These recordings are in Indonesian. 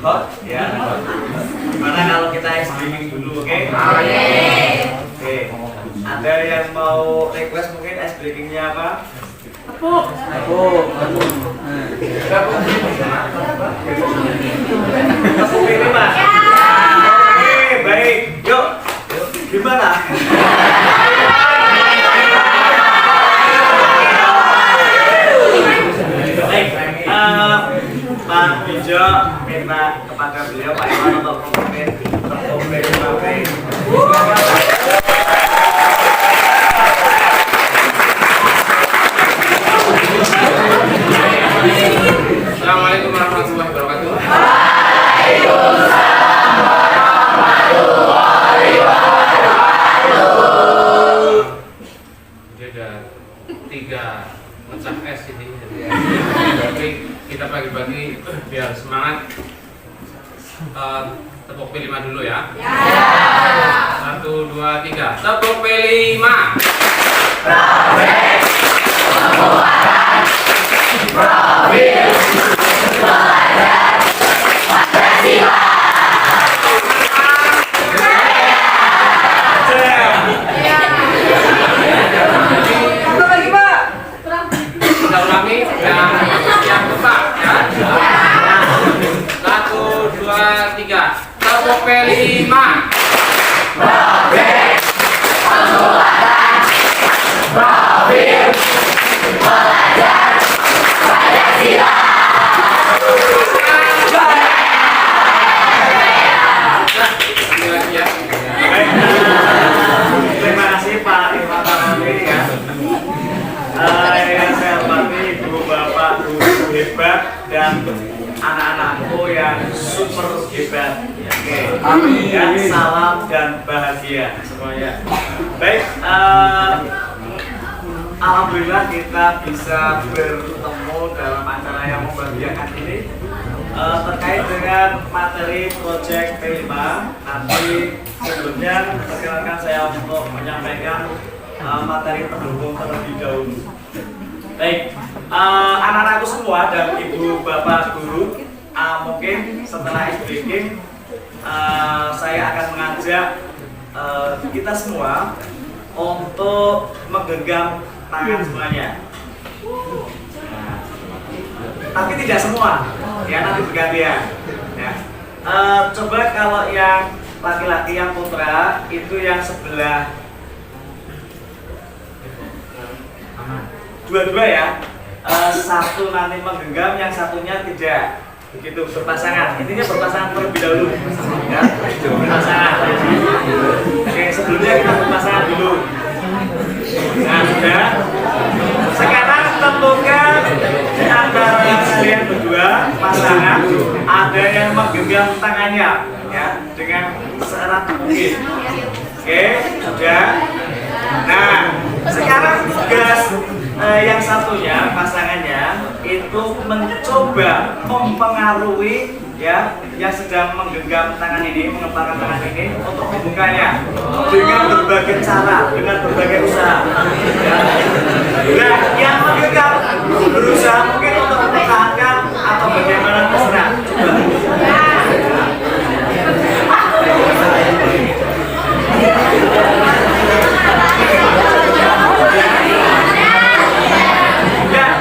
hot ya. Gimana kalau kita ice breaking dulu, oke? Oke. Ada yang mau request mungkin ice breakingnya apa? Aku pilih Mas. Oke, baik. Yuk. Gimana? Baik. Pak Bijo minta kepada beliau Pak Iwan untuk memimpin Assalamualaikum warahmatullahi wabarakatuh. Waalaikumsalam warahmatullahi wabarakatuh. Jadi ada 3 mecah es ini. Jadi kita bagi-bagi biar semangat. Tepuk P5 dulu ya. 1, 2, 3. Tepuk P5. Profit, penguatan, profil, pelajar, Pancasila. Kita ulangi yang tepat ya. 1, 2, 3. Tepuk P5. Profit, penguatan, profil, pelajar, Pancasila. Ini lagi ya. Terima kasih Pak Iwan Ramli ya. Yang saya hormati ibu bapak guru hebat dan anak-anakku yang super hebat. Oke. Ya, salam dan bahagia semuanya. Baik, alhamdulillah kita bisa bertemu dalam acara yang membahagiakan ini. Terkait dengan materi project P5, nanti sebelumnya perkenalkan saya untuk menyampaikan materi pendukung terlebih dahulu. Baik, anak-anakku semua dan ibu bapak guru, mungkin setelah ice breaking saya akan mengajak kita semua untuk menggenggam tangan semuanya. Tapi tidak semua, ya nanti bergantian. Ya. Coba kalau yang laki-laki yang putra itu yang sebelah dua-dua ya. Satu nanti menggenggam, yang satunya tidak. Begitu berpasangan. Intinya berpasangan terlebih dahulu. Ya, berpasangan. Oke, sebelumnya kita berpasangan dulu. Nah, sudah. Sekarang tentukan antara kalian berdua pasangan ada yang menggenggam tangannya ya dengan seerat mungkin. Oke, sudah. Nah, sekarang tugas yang satunya pasangannya itu mencoba mempengaruhi ya yang sedang menggenggam tangan ini, mengepalkan tangan ini untuk membukanya dengan berbagai cara, dengan berbagai usaha. Ya. Nah, yang menggenggam berusaha mungkin untuk mempertahankan atau bagaimana terserah. Coba. Ya,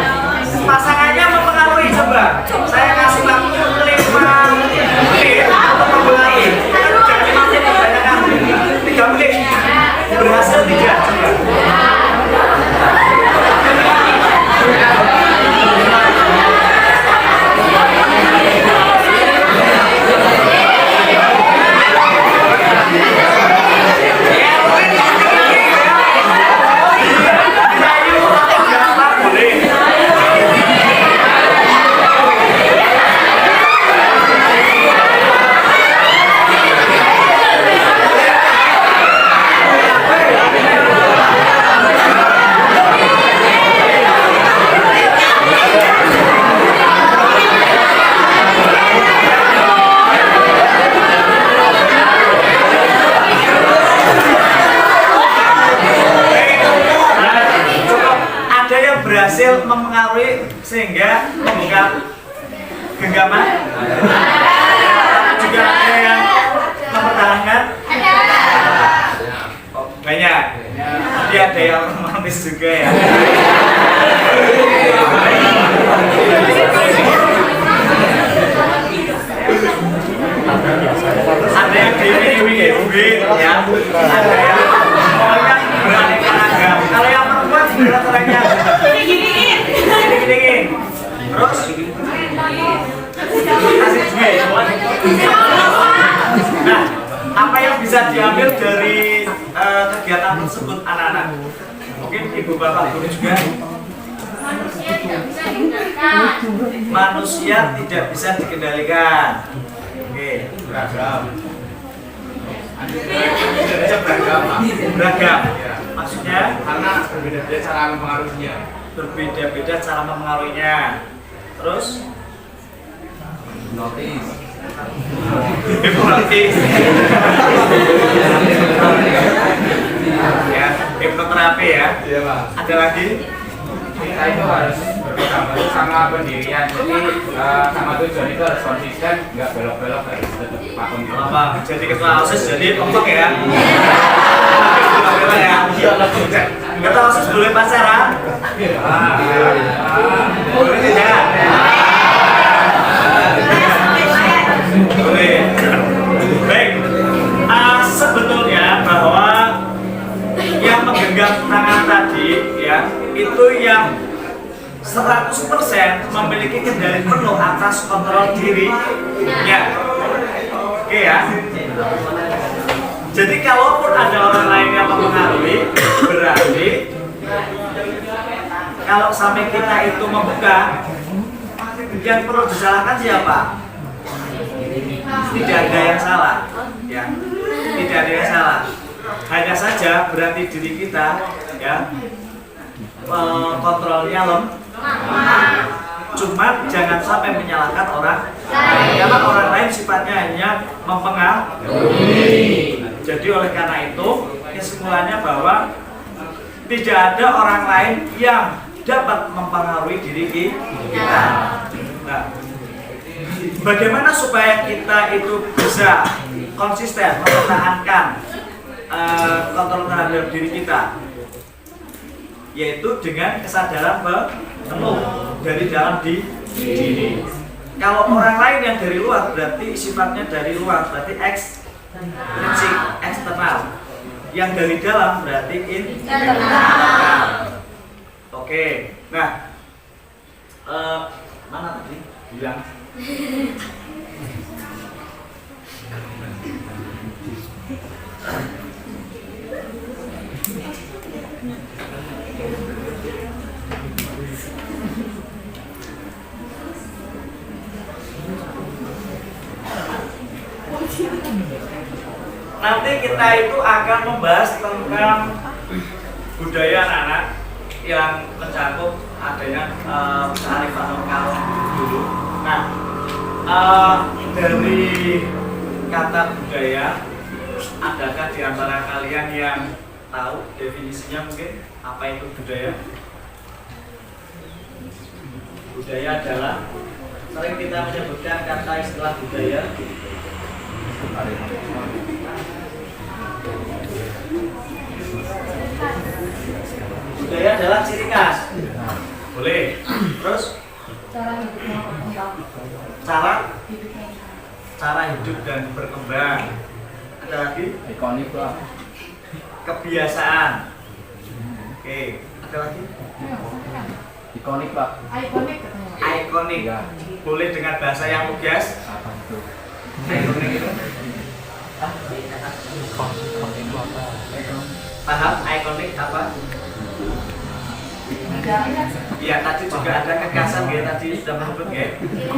pasangannya mempengaruhi coba. Saya kasih waktu 5 menit untuk mempengaruhi. Jangan 5 menit kebanyakan. 3 menit. Berhasil tidak? Berhasil mempengaruhi sehingga membuka genggaman. juga ada yang mempertahankan? Oh, banyak. Jadi ada yang romantis juga ya. Ada yang diiming-imingi duit ya. Ada yang pokoknya beraneka ragam. Kalau yang perempuan gimana caranya? Gini-gini. Terus kasih duit. Nah, apa yang bisa diambil dari kegiatan tersebut anak-anak? Mungkin ibu bapak guru juga. Manusia tidak bisa dikendalikan. Oke, Beragam. beragam. Maksudnya Karena berbeda-beda cara mempengaruhinya. berbeda-beda cara mempengaruhinya. Terus Notice. hipnotis. Ya, hipnoterapi ya. Iya, Pak. Ada lagi? Kita itu harus berpegang teguh sama pendirian. Jadi sama tujuan itu harus konsisten, nggak belok-belok, harus tetap pakem. Apa? Jadi ketua OSIS jadi kompak ya. Ketua OSIS boleh pacaran? Boleh tidak? Boleh. Baik. Sebetulnya bahwa yang menggenggam tangan tadi ya itu yang 100% memiliki kendali penuh atas kontrol diri ya. Oke ya. Jadi kalaupun ada orang lain yang mempengaruhi, berarti kalau sampai kita itu membuka, yang perlu disalahkan siapa? Tidak ada yang salah ya. Tidak ada yang salah. Hanya saja berarti diri kita ya kontrolnya lemah. Cuma jangan sampai menyalahkan orang lain, karena orang lain sifatnya hanya mempengaruhi. Jadi oleh karena itu kesimpulannya bahwa tidak ada orang lain yang dapat mempengaruhi diri kita. Nah, bagaimana supaya kita itu bisa konsisten mempertahankan kontrol terhadap diri kita? Yaitu dengan kesadaran penuh dari dalam diri. Kalau orang lain yang dari luar berarti sifatnya dari luar, berarti ekstrinsik, eksternal. Yang dari dalam berarti internal. Oke, nah mana tadi bilang? Nanti kita itu akan membahas tentang budaya anak-anak yang mencakup adanya kearifan lokal dulu. Nah, dari kata budaya, adakah di antara kalian yang tahu definisinya mungkin apa itu budaya? Budaya adalah sering kita menyebutkan kata istilah budaya. Budaya adalah ciri khas. Boleh. Terus cara hidup dan berkembang. Ada lagi? Ikonik, Pak. Kebiasaan. Oke, ada lagi? Ikonik, Pak. Ikonik. Ya. Boleh dengan bahasa yang lugas. Apa itu? Ikonik itu paham ikonik apa? Iya, tadi juga ada kekasan ya, tadi sudah menyebut ya.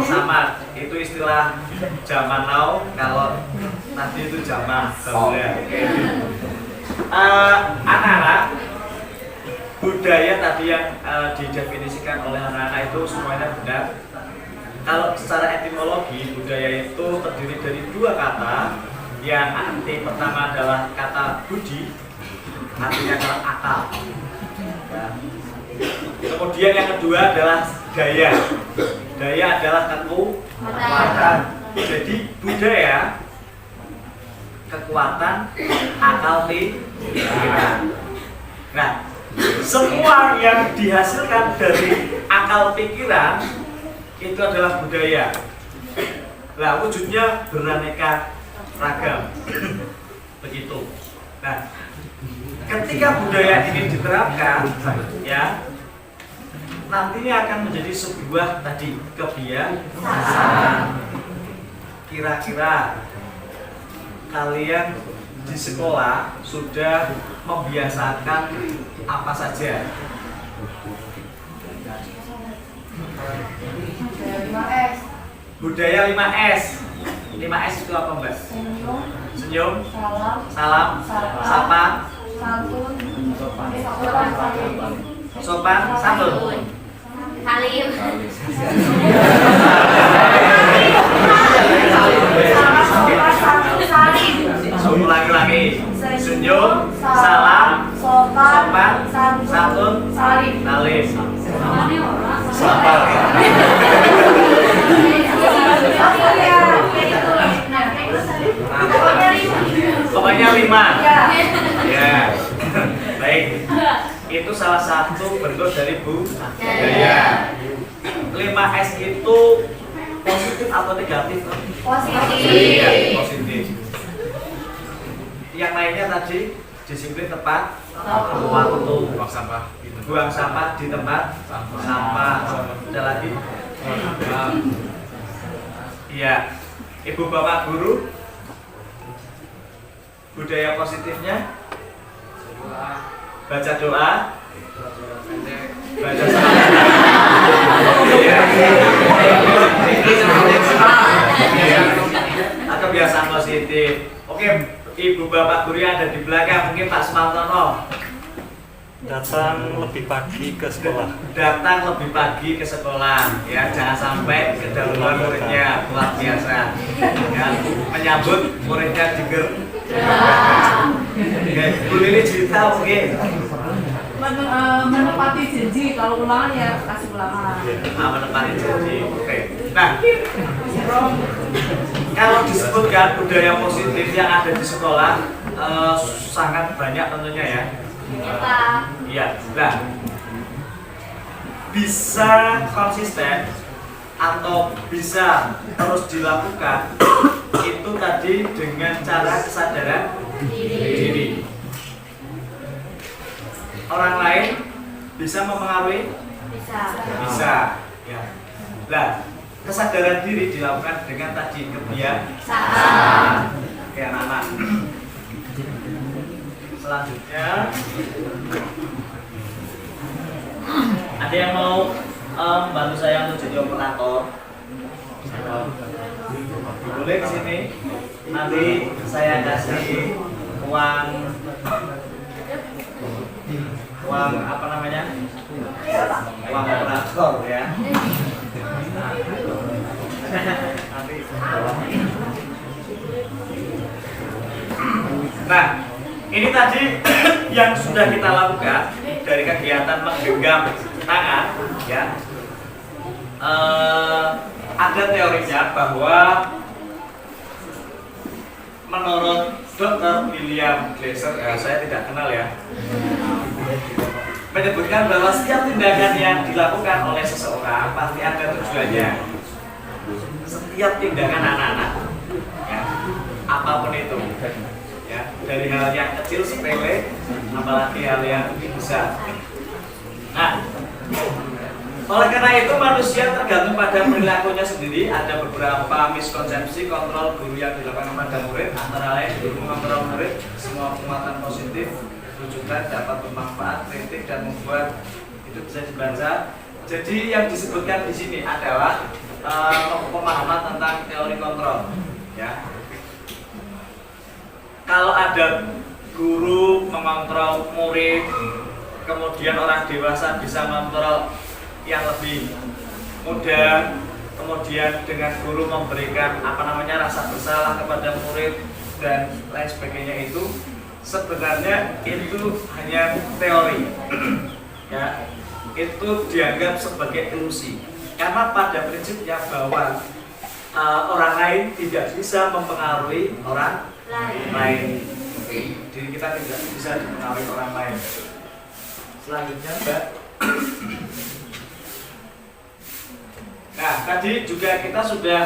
Sama, itu istilah zaman now, kalau tadi itu zaman bahula. Anak-anak, budaya tadi yang didefinisikan oleh anak-anak itu semuanya benar. Kalau secara etimologi, budaya itu terdiri dari dua kata. Yang arti pertama adalah kata budi, artinya adalah akal ya. Kemudian yang kedua adalah daya. Daya adalah kekuatan. Jadi budaya, kekuatan, akal pikiran. Nah, semua yang dihasilkan dari akal pikiran itu adalah budaya. Nah, wujudnya beraneka ragam. Begitu. Nah, ketika budaya ini diterapkan, ya, nantinya akan menjadi sebuah tadi kebiasaan. Kira-kira kalian di sekolah sudah membiasakan apa saja? 5S. Budaya 5S. 5S itu apa, Mbak? Senyum, Senyum, salam, salam, sapa, santun, sopan, sopan, santun. Halim. Ulangi-ulangi. Senyum, salam, sopan, santun, salim. salim. Pokoknya 5. Ya. Baik. Itu salah satu bentuk dari budaya. 5S itu positif atau negatif? Iya, positif. Yang lainnya tadi disiplin tepat waktu, buang sampah di tempat sampah. Ada lagi? Iya. Ibu bapak guru, budaya positifnya baca doa, baca atau kebiasaan positif. Oke, ibu bapak guru yang ada di belakang, mungkin Pak Sumartono. Datang lebih pagi ke sekolah. Datang lebih pagi ke sekolah, ya, jangan sampai kedahuluan muridnya, luar biasa. Ya, menyambut muridnya diger. Oke, Bu Lili cerita mungkin. Menepati janji, kalau ulangan ya kasih ulangan. Menepati janji. Oke. Nah, kalau disebutkan budaya positif yang ada di sekolah sangat banyak tentunya ya. Iya. Nah, bisa konsisten atau bisa terus dilakukan itu tadi dengan cara kesadaran diri. Orang lain bisa mempengaruhi? Bisa. Ya. Nah, kesadaran diri dilakukan dengan tadi kebiasaan. Oke, anak-anak. Selanjutnya, ada yang mau bantu saya untuk jadi operator? Boleh ke sini. Nanti saya kasih uang apa namanya? Uang operator ya. Nah, ini tadi yang sudah kita lakukan dari kegiatan menggenggam tangan, ya. Ada teorinya bahwa menurut Dr. William Glasser, saya tidak kenal ya, menyebutkan bahwa setiap tindakan yang dilakukan oleh seseorang pasti ada tujuannya. Setiap tindakan anak-anak, ya, apapun itu, ya, dari hal yang kecil sepele, apalagi hal yang besar. Nah, oleh karena itu manusia tergantung pada perilakunya sendiri. Ada beberapa miskonsepsi kontrol guru yang dilakukan pada murid, antara lain guru mengontrol murid, semua penguatan positif rujukan dapat bermanfaat, kritik dan membuat itu bisa dibaca. Jadi yang disebutkan di sini adalah pemahaman tentang teori kontrol. Ya, kalau ada guru mengontrol murid, kemudian orang dewasa bisa mengontrol yang lebih mudah, kemudian dengan guru memberikan rasa bersalah kepada murid dan lain sebagainya, itu sebenarnya itu hanya teori. Ya, itu dianggap sebagai ilusi karena pada prinsipnya bahwa orang lain tidak bisa mempengaruhi orang lain. Diri kita tidak bisa dipengaruhi orang lain. Selanjutnya, Mbak. Nah, tadi juga kita sudah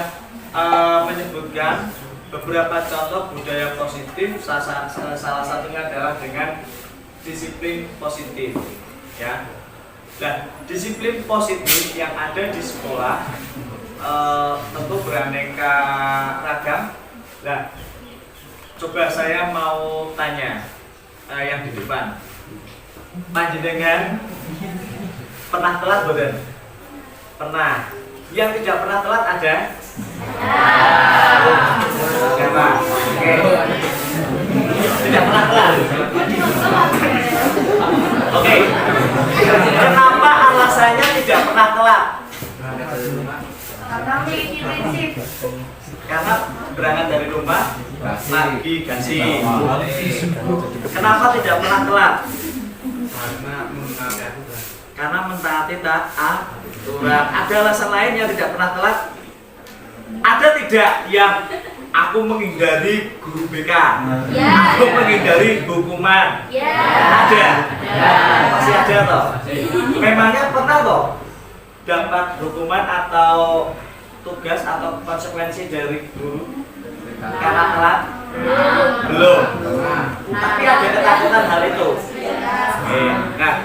menyebutkan beberapa contoh budaya positif. Salah satunya adalah dengan disiplin positif, ya. Nah, disiplin positif yang ada di sekolah tentu beraneka ragam. Nah, coba saya mau tanya yang di depan, panjenengan pernah telat boten? Pernah. Yang tidak pernah telat ada? Siapa? Oke. Tidak pernah telat. Oke. Kenapa alasannya tidak pernah telat? Karena memiliki prinsip. Karena berangkat dari rumah pagi ganti. Kenapa tidak pernah telat? Karena mentaati aturan. Ada alasan lain yang tidak pernah telat? Ada tidak yang aku menghindari guru BK? Ya. Aku menghindari hukuman? Ya. Ada? Ya. Masih ada toh? Memangnya pernah toh dapat hukuman atau tugas atau konsekuensi dari guru karena telat? Belum. Tapi ada ketakutan hal itu. Nah,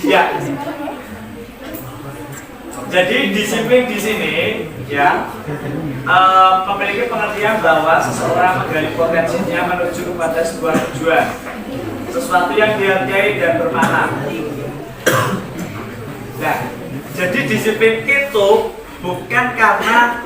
ya. Jadi disiplin di sini ya memiliki pengertian bahwa seseorang menggali potensinya menuju kepada sebuah tujuan, sesuatu yang dihargai dan bermakna. Nah, jadi disiplin itu bukan karena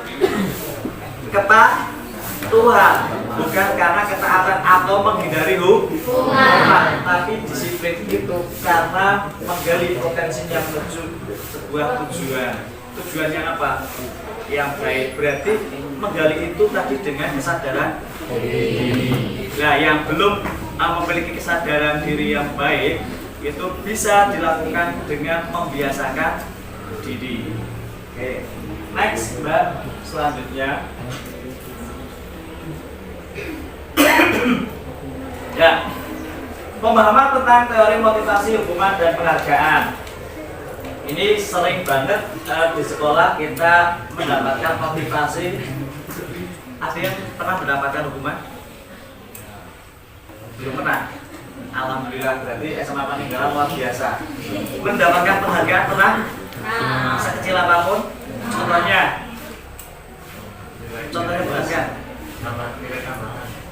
kepatuhan, bukan karena ketaatan atau menghindari hukuman, tapi disiplin itu karena menggali potensinya menuju sebuah tujuan. Tujuannya apa? Yang baik. Berarti menggali itu tadi dengan kesadaran diri. Nah, yang belum memiliki kesadaran diri yang baik itu bisa dilakukan dengan membiasakan diri. Oke. Next, Mbak. Selanjutnya. Ya, pemahaman tentang teori motivasi, hukuman, dan penghargaan. Ini sering banget di sekolah kita mendapatkan motivasi. Ada yang pernah mendapatkan hukuman? Belum pernah. Alhamdulillah, berarti SMA Paninggalan luar biasa. Mendapatkan penghargaan pernah? Sekecil apapun. Contohnya jelaskan.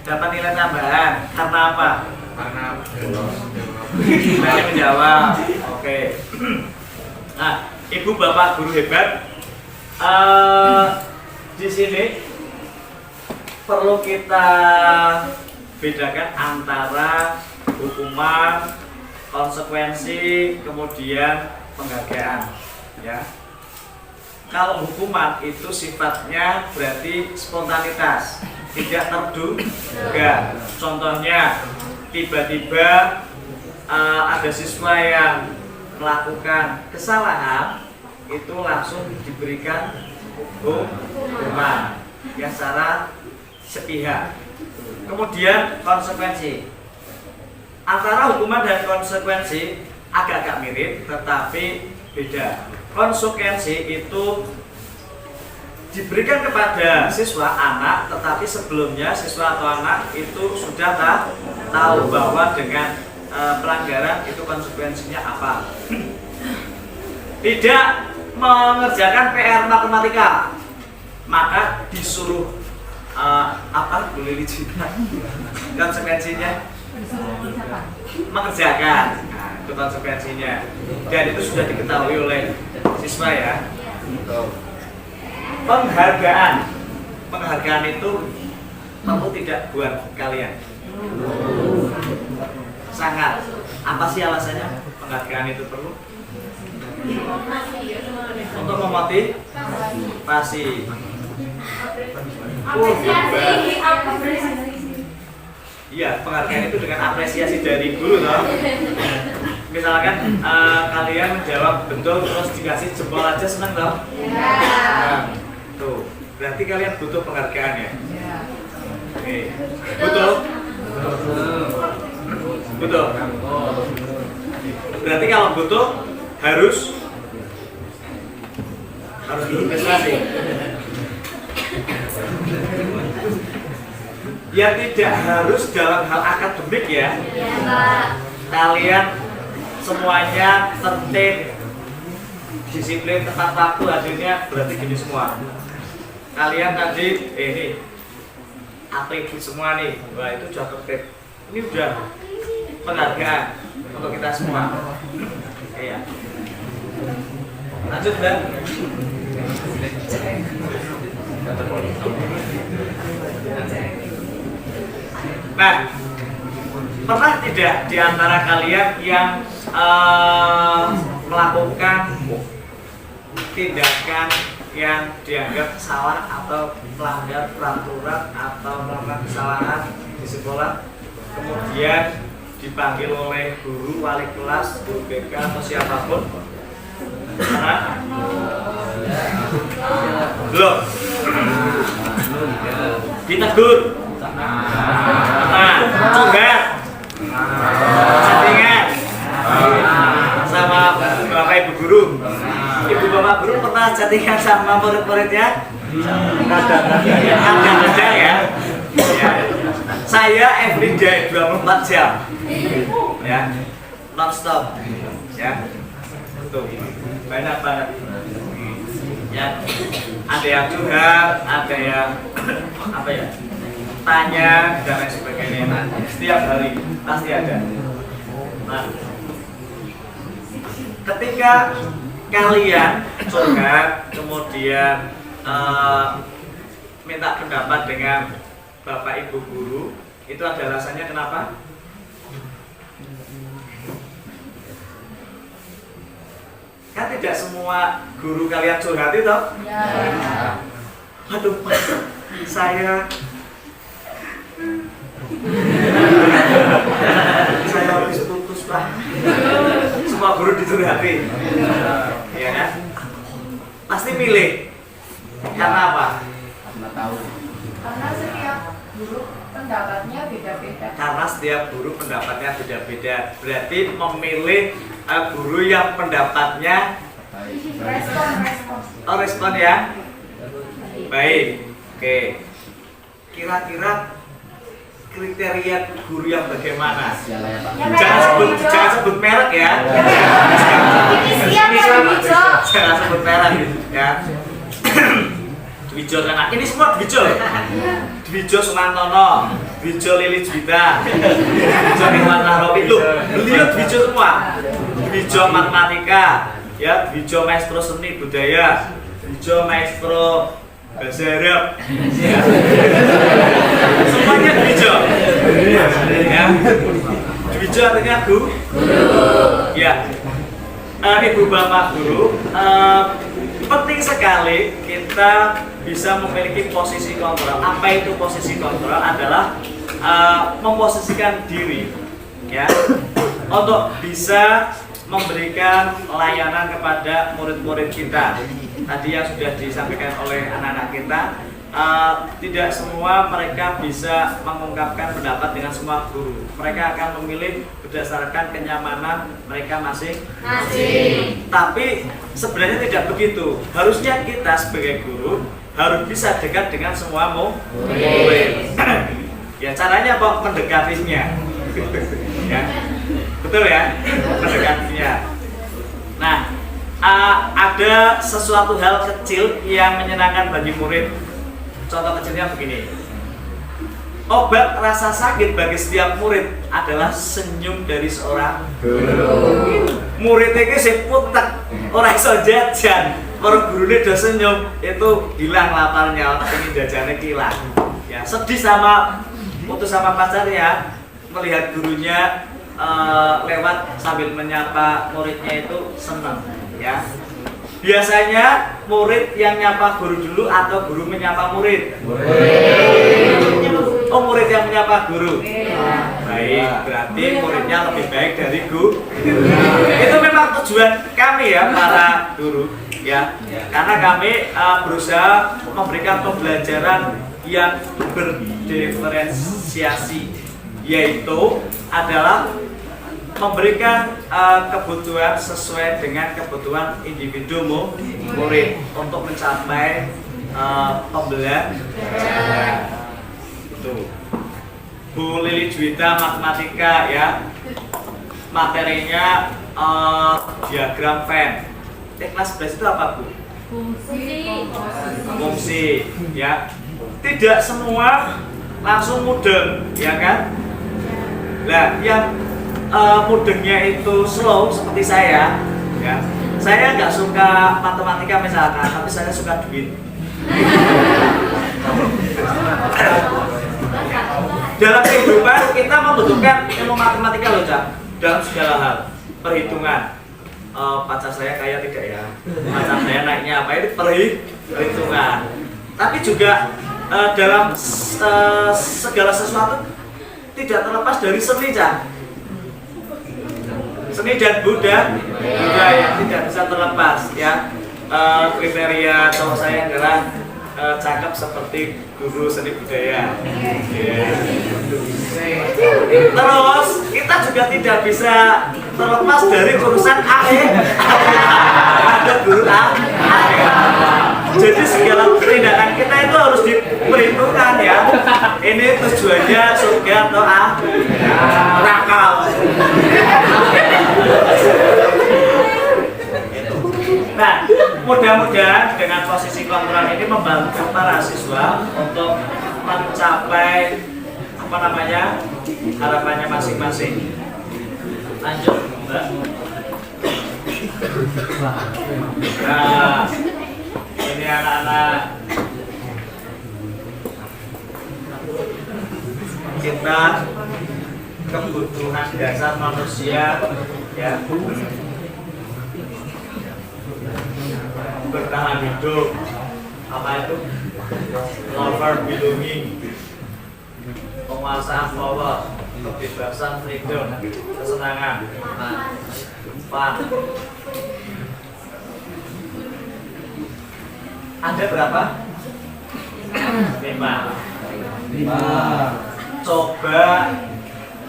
Dapat nilai tambahan karena apa? Karena Berani menjawab. Oke. Nah, ibu bapak guru hebat, di sini perlu kita bedakan antara hukuman, konsekuensi, kemudian penghargaan. Ya. Kalau hukuman itu sifatnya berarti spontanitas, tidak terduga. Contohnya, tiba-tiba ada siswa yang melakukan kesalahan, itu langsung diberikan hukuman yang secara sepihak. Kemudian konsekuensi. Antara hukuman dan konsekuensi agak-agak mirip, tetapi beda. Konsekuensi itu diberikan kepada siswa anak, tetapi sebelumnya siswa atau anak itu sudah tahu bahwa dengan pelanggaran itu konsekuensinya apa. Tidak mengerjakan PR matematika, maka disuruh apa? Boleh diceritakan konsekuensinya? Mengerjakan. Nah, itu konsekuensinya. Dan itu sudah diketahui oleh siswa ya. Penghargaan itu tentu tidak buat kalian. Sangat. Apa sih alasannya penghargaan itu perlu? Untuk memotivasi. Iya, penghargaan itu dengan apresiasi dari guru loh. Misalkan kalian menjawab betul terus dikasih jempol aja seneng loh. Nah, tuh. berarti kalian butuh penghargaan ya. Ya. Oke, butuh. Butuh. Berarti kalau butuh harus berprestasi. Ya tidak harus dalam hal akademik ya. Iya, Pak. Kalian semuanya tertib, disiplin, tepat waktu, hasilnya berarti gini semua. Kalian tadi ini atribut semua nih, wah itu sudah tertib. Ini udah penghargaan untuk kita semua. Iya. Lanjut Dan. Nah, pernah tidak di antara kalian yang melakukan tindakan yang dianggap salah atau melanggar peraturan atau melakukan kesalahan di sekolah, kemudian dipanggil oleh guru, wali kelas, guru BK atau siapapun? Pernah? Belum? Ditegur? Nah, curhat? Settingan? Sama bapak ibu guru? Ibu bapak guru pernah chattingan sama murid-muridnya? Kadang-kadang ya. Saya everyday 24 jam. Ya. Non-stop. Ya. Tuh. Banyak banget. Ya. Ada yang curhat, ada yang apa ya? Tanya dan lain sebagainya. Setiap hari pasti ada. Nah, ketika kalian curhat kemudian minta pendapat dengan bapak ibu guru, itu ada alasannya kenapa? Kan tidak semua guru kalian curhat itu. Ya. Aduh, saya habis putus Pak. Semua guru dicurhatin. Iya kan? Pasti milih. Karena apa? Karena setiap guru pendapatnya beda-beda. Karena setiap guru pendapatnya beda-beda. Berarti memilih guru yang pendapatnya respon ya. Baik. Oke. Kira-kira kriteria guru yang bagaimana? Jangan sebut merek ya. Jangan sebut merek ya. Dwijo kan, ini semua Dwijo. Dwijo Sumantono, Dwijo Lili Juwita, Dwijo Iwan Nahrawi itu beliau Dwijo semua. Dwijo matematika, ya Dwijo maestro seni budaya, Dwijo maestro bahasa Arab, ya. Semuanya Dwijo. Ya. Dwijo artinya guru. Ya. Ibu bapak guru, penting sekali kita bisa memiliki posisi kontrol. Apa itu posisi kontrol? Adalah memposisikan diri, ya, untuk bisa memberikan layanan kepada murid-murid kita. Tadi yang sudah disampaikan oleh anak-anak kita, tidak semua mereka bisa mengungkapkan pendapat dengan semua guru. Mereka akan memilih berdasarkan kenyamanan mereka masing-masing. Tapi sebenarnya tidak begitu. Harusnya kita sebagai guru harus bisa dekat dengan semua murid. Ya caranya kok mendekatinya. Ya. Betul ya? Mendekatinya. Nah, ada sesuatu hal kecil yang menyenangkan bagi murid. Contoh kecilnya begini. Obat rasa sakit bagi setiap murid adalah senyum dari seorang guru. Murid ini sing putek, ora iso jajan. Para gurune do senyum, itu hilang laparnya, ingin jajannya hilang. Ya, sedih sama putus sama pacarnya, melihat gurunya lewat sambil menyapa muridnya itu senang, ya. Biasanya murid yang nyapa guru dulu atau guru menyapa murid? Oh, murid yang menyapa guru. Baik, berarti muridnya lebih baik dari guru. Itu memang tujuan kami ya para guru. ya. Karena kami berusaha memberikan pembelajaran yang berdiferensiasi, yaitu adalah memberikan kebutuhan sesuai dengan kebutuhan individu murid untuk mencapai pembelajaran. Itu Bu Lili Juwita matematika ya, materinya diagram Venn. Kelas 11 itu apa Bu? Fungsi ya. Tidak semua langsung mudeng ya kan? Nah yang mudengnya itu slow seperti saya ya. Saya nggak suka matematika misalkan, tapi saya suka duit. Dalam kehidupan kita membutuhkan ilmu matematika loh Cak, dalam segala hal. Perhitungan, pacar saya kaya tidak ya, pacar saya naiknya apa, itu perhitungan. Tapi juga dalam segala sesuatu tidak terlepas dari seni Cak. Seni dan budaya tidak bisa terlepas ya. Kriteria cowok saya adalah cakep seperti guru seni budaya. Terus kita juga tidak bisa terlepas dari urusan ada guru Jadi segala tindakan kita itu harus diperhitungkan ya. Ini tujuannya surga atau neraka. Nah, mudah-mudahan dengan posisi kontrol ini membantu para siswa untuk mencapai harapannya masing-masing. Lanjut, Mbak. Nah, ini anak-anak kita kebutuhan dasar manusia ya, bertahan hidup, apa itu? Lover, belonging, penguasaan power, kebebasan, freedom, kesenangan, fun. Ada berapa? 5. Coba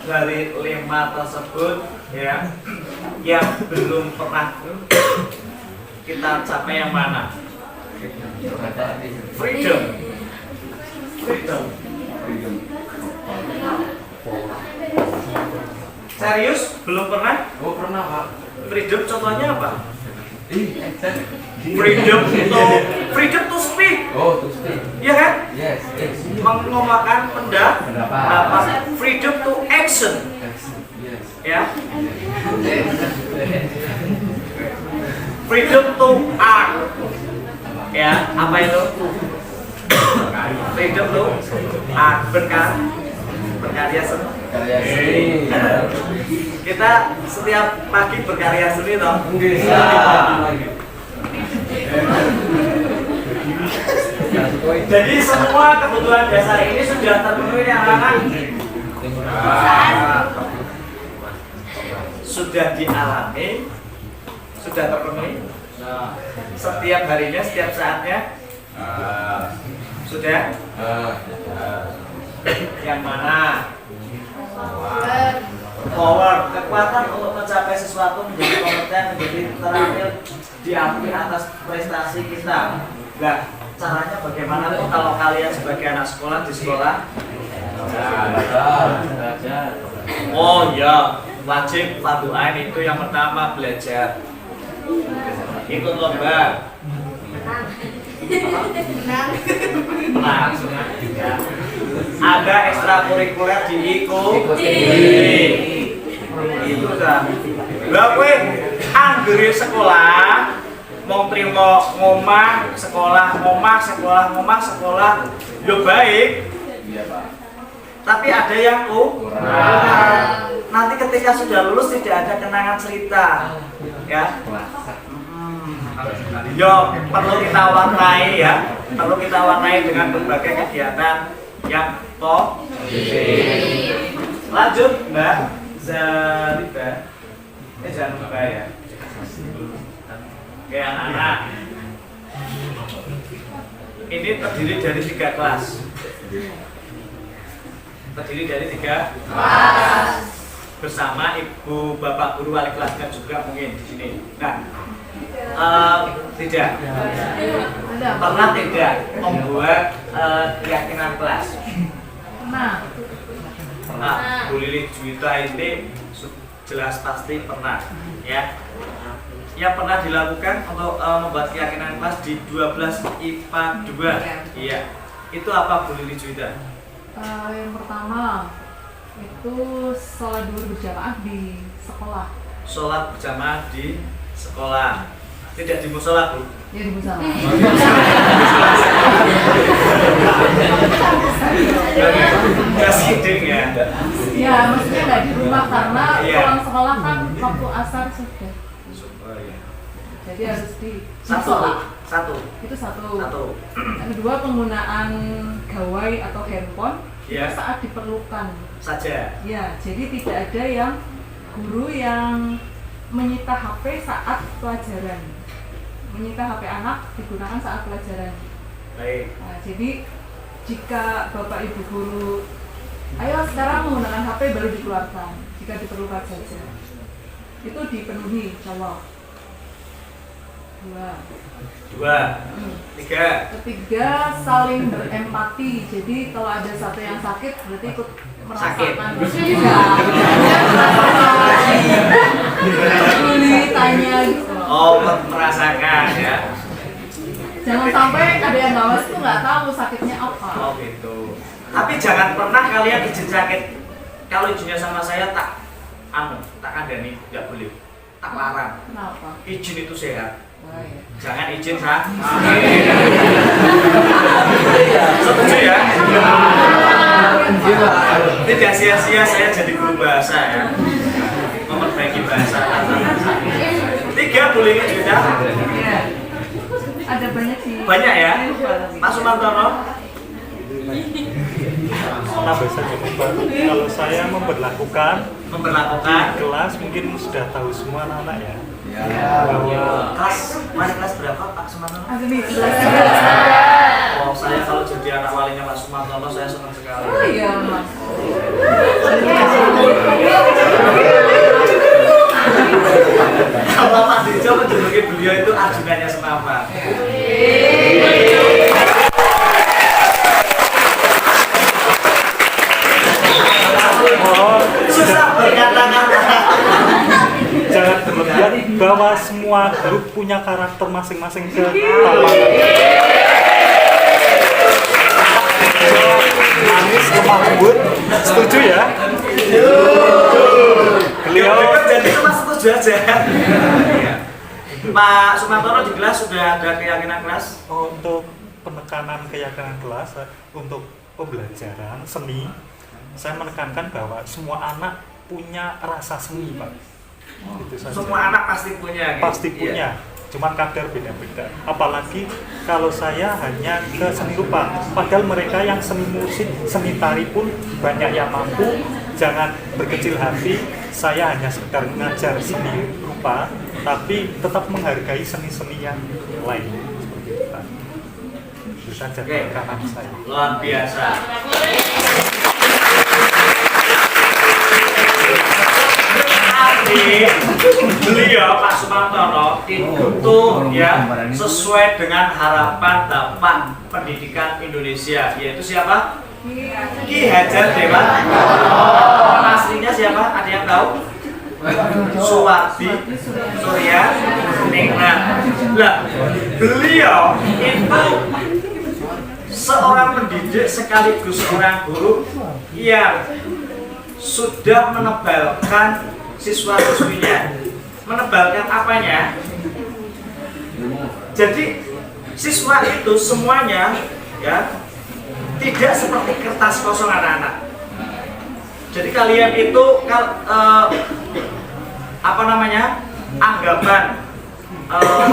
dari 5 tersebut ya, yang belum pernah kita capai yang mana? Freedom. Serius? Belum pernah? Oh pernah Pak. Freedom contohnya apa? Freedom to speak. Oh to speak. Iya kan? Yes. Mengumumkan pendapat. Freedom to action. Yes. Ya. Freedom to art. Ya, apa itu? Freedom to art, berkarya seni. Kita setiap pagi berkarya seni toh. Jadi semua kebutuhan dasar ini sudah terpenuhi anak-anak. Sudah dialami, sudah terpenuhi. Setiap harinya, setiap saatnya. Sudah. Yang mana? Power, kekuatan untuk mencapai sesuatu, menjadi kompeten, menjadi terampil, diakui atas prestasi kita. Nah, caranya bagaimana tuh kalau kalian sebagai anak sekolah di sekolah? Oh ya, wajib fardu ain itu yang pertama belajar. Ikut lomba. Menang. Ya. Ada ekstrakurikuler diikuti. Itu dah. Lah kowe anggere sekolah mau trimo ngomah sekolah yo baik. Iya Pak. Tapi ada yang nanti ketika sudah lulus tidak ada kenangan cerita. Ya. Yo perlu kita warnai ya. Perlu kita warnai dengan berbagai kegiatan yang positif. Lanjut Mbak Zalibah. Jangan lupa ya. Oke anak-anak, ini terdiri dari 3 kelas. Terdiri dari 3 kelas bersama ibu bapak guru wali kelasnya juga mungkin di sini. Nah, tidak pernah tidak membuat keyakinan kelas. Pernah. Bu Lili Juwita ini jelas pasti pernah, ya. Yang pernah dilakukan untuk membuat keyakinan kelas di 12 IPA 2. Iya. Itu apa Bu Lili Juwita? Yang pertama itu sholat duhur berjamaah di sekolah. Sholat berjamaah di sekolah, tidak di musola, Bu. Ya di musola. Kasih ding ya. Ya maksudnya nggak di rumah karena Iya. pulang sekolah kan waktu asar sudah. Oh, iya. Jadi harus di Satu. musola. Itu Satu. satu. Yang kedua penggunaan gawai atau handphone Ya. itu saat diperlukan. Saja. Ya, jadi tidak ada yang guru yang menyita HP saat pelajaran. Menyita HP anak digunakan saat pelajaran. Baik. Nah, jadi jika bapak ibu guru, ayo sekarang menggunakan HP baru dikeluarkan. Jika diperlukan saja. Itu dipenuhi, insyaallah. 2. 3. Ketiga, saling berempati. Jadi kalau ada satu yang sakit, berarti ikut merasakan. Iya. Peduli, tanya gitu. Oh, merasakan ya. Jangan sampai ada yang ngawas tuh nggak tahu sakitnya apa. Oh gitu. Tapi jangan pernah kalian izin sakit. Kalau izinnya sama saya tak kandani, nggak boleh. Tak larang. Kenapa? Izin itu sehat. Wah, ya. Jangan izin setuju ya? Tidak sia-sia saya jadi guru bahasa ya. Memperbaiki bahasa. 3 boleh juga. Iya. Ada banyak sih. Banyak ya? Pak Sumantono? Tambah saja Pak. Kalau saya memperlakukan kelas mungkin sudah tahu semua anak-anak ya. Bahwa kelas berapa Pak Sumantono? Ada nih 11. Oh, saya kalau jadi anak walinya Pak Sumantono saya senang sekali. Oh iya, Mas. Kalau Pak Dijo menjuluki beliau itu ajudannya senapan. Susah berkata-kata. jangan berlebihan bahwa semua grup punya karakter masing-masing manis, lemah lembut. Setuju ya? Beliau Jadi cuma setuju aja. Pak Sumantono di kelas sudah ada keyakinan kelas. untuk penekanan keyakinan kelas untuk pembelajaran seni, saya menekankan bahwa semua anak punya rasa seni, Pak. Itu saja. Semua anak pasti punya. Gitu. Pasti punya, cuman kadar beda-beda. Apalagi kalau saya hanya ke seni rupa, padahal mereka yang seni musik, seni tari pun banyak yang mampu. Jangan berkecil hati, saya hanya sekedar mengajar seni rupa, tapi tetap menghargai seni-seni yang lain. Seperti itu, Pak. Itu saja penekanan saya. Luar biasa. Beliau Pak Sumantono itu ya sesuai dengan harapan Bapak Pendidikan Indonesia, yaitu siapa? Ki Hajar Dewantara. Aslinya siapa? Ada yang tahu? Suwardi Surya Ningrat. Lah, beliau itu seorang pendidik sekaligus seorang guru yang sudah menebalkan siswa-siswinya. Menebalkan apanya? Jadi siswa itu semuanya ya tidak seperti kertas kosong anak-anak. Jadi kalian itu anggapan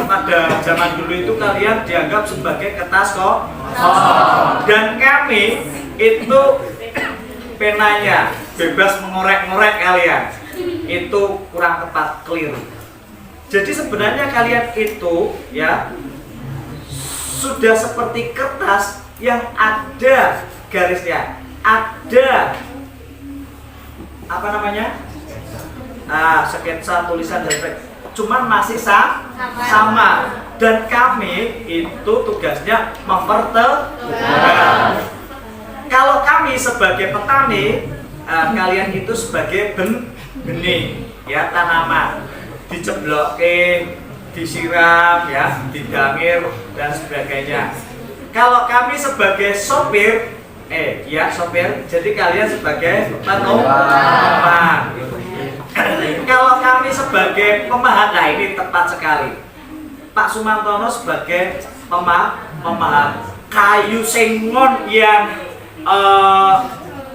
pada zaman dulu itu kalian dianggap sebagai kertas kosong. Dan kami itu penanya bebas mengorek-ngorek kalian. Itu kurang tepat, keliru. Jadi sebenarnya kalian itu ya sudah seperti kertas yang ada garisnya, ada apa namanya? Sketsa tulisan dan cuman masih sama. Dan kami itu tugasnya mempertemukan. Kalau kami sebagai petani, kalian itu sebagai benih ya, tanaman, diceblokin, disiram ya, didangir dan sebagainya. Kalau kami sebagai sopir, sopir, jadi kalian sebagai penumpang. Kalau kami sebagai pemahat, nah ini tepat sekali. Pak Sumantono sebagai pemahat kayu sengon yang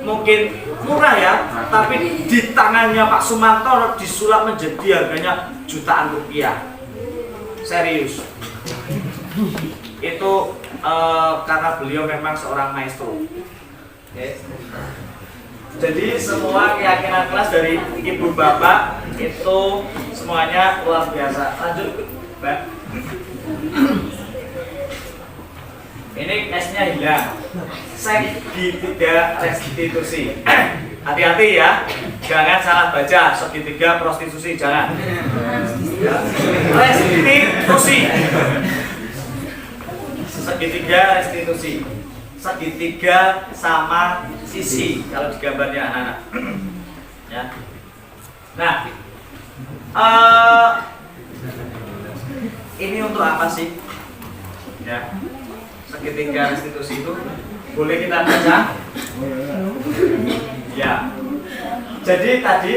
mungkin murah ya, tapi di tangannya Pak Sumantono disulap menjadi harganya jutaan rupiah. Serius. Itu karena beliau memang seorang maestro. Jadi semua keyakinan kelas dari ibu bapak itu semuanya luar biasa. Lanjut, Mbak. Ini S-nya hilang. Segitiga restitusi. Hati-hati ya, jangan salah baca. Segitiga prostitusi, jangan. Restitusi. Segitiga restitusi. Segitiga sama sisi kalau di gambarnya anak-anak. Ya. Nah, ini untuk apa sih? Ya. Segitiga restitusi itu boleh kita baca? Ya. Jadi tadi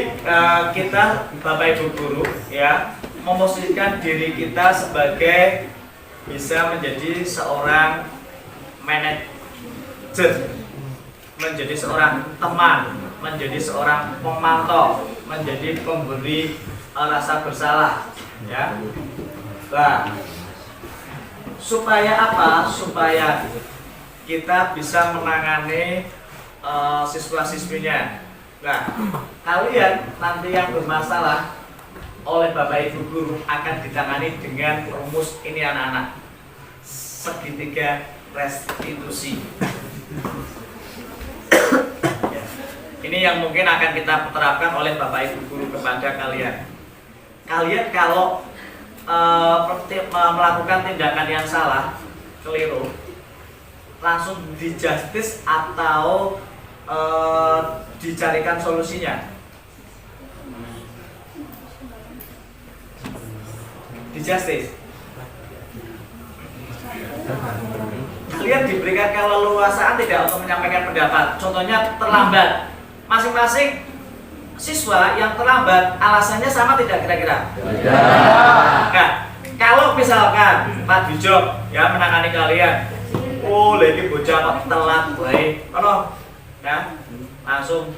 kita Bapak Ibu guru ya memposisikan diri kita sebagai bisa menjadi seorang manajer, menjadi seorang teman, menjadi seorang pemantau, menjadi pemberi rasa bersalah ya. Nah, supaya apa? Supaya kita bisa menangani siswa-siswinya. Nah, kalian nanti yang bermasalah oleh Bapak Ibu guru akan ditangani dengan rumus ini anak-anak. Segitiga restitusi. Ya. Ini yang mungkin akan kita terapkan oleh Bapak Ibu guru kepada kalian. Kalian kalau melakukan tindakan yang salah, keliru, langsung di-justice atau dicarikan solusinya. Di-justice. Kalian diberikan keleluasaan tidak untuk menyampaikan pendapat. Contohnya terlambat. Masing-masing siswa yang terlambat alasannya sama tidak kira-kira? Tidak. Nah, kalau misalkan Pak Bijok ya menangani kalian, lagi bocah kok telat, baik, ya, langsung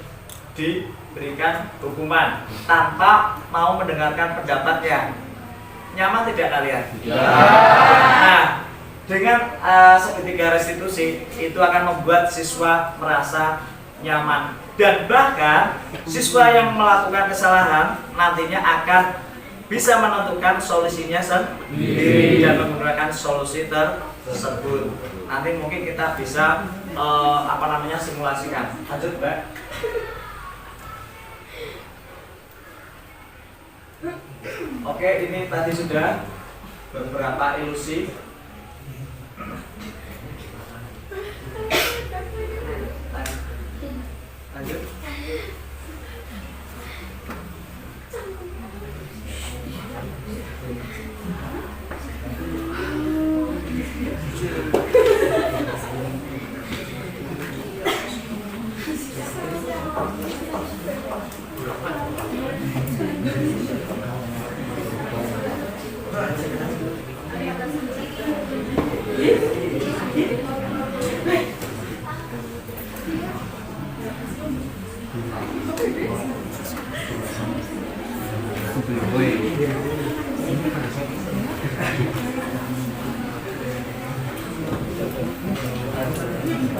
diberikan hukuman tanpa mau mendengarkan pendapatnya. Nyaman tidak kalian? Nah, dengan segitiga restitusi itu akan membuat siswa merasa nyaman. Dan bahkan siswa yang melakukan kesalahan nantinya akan bisa menentukan solusinya sendiri dan menggunakan solusi tersebut. Nanti mungkin kita bisa simulasikan. Lanjut, Mbak. Oke, ini tadi sudah beberapa ilusi. Lanjut.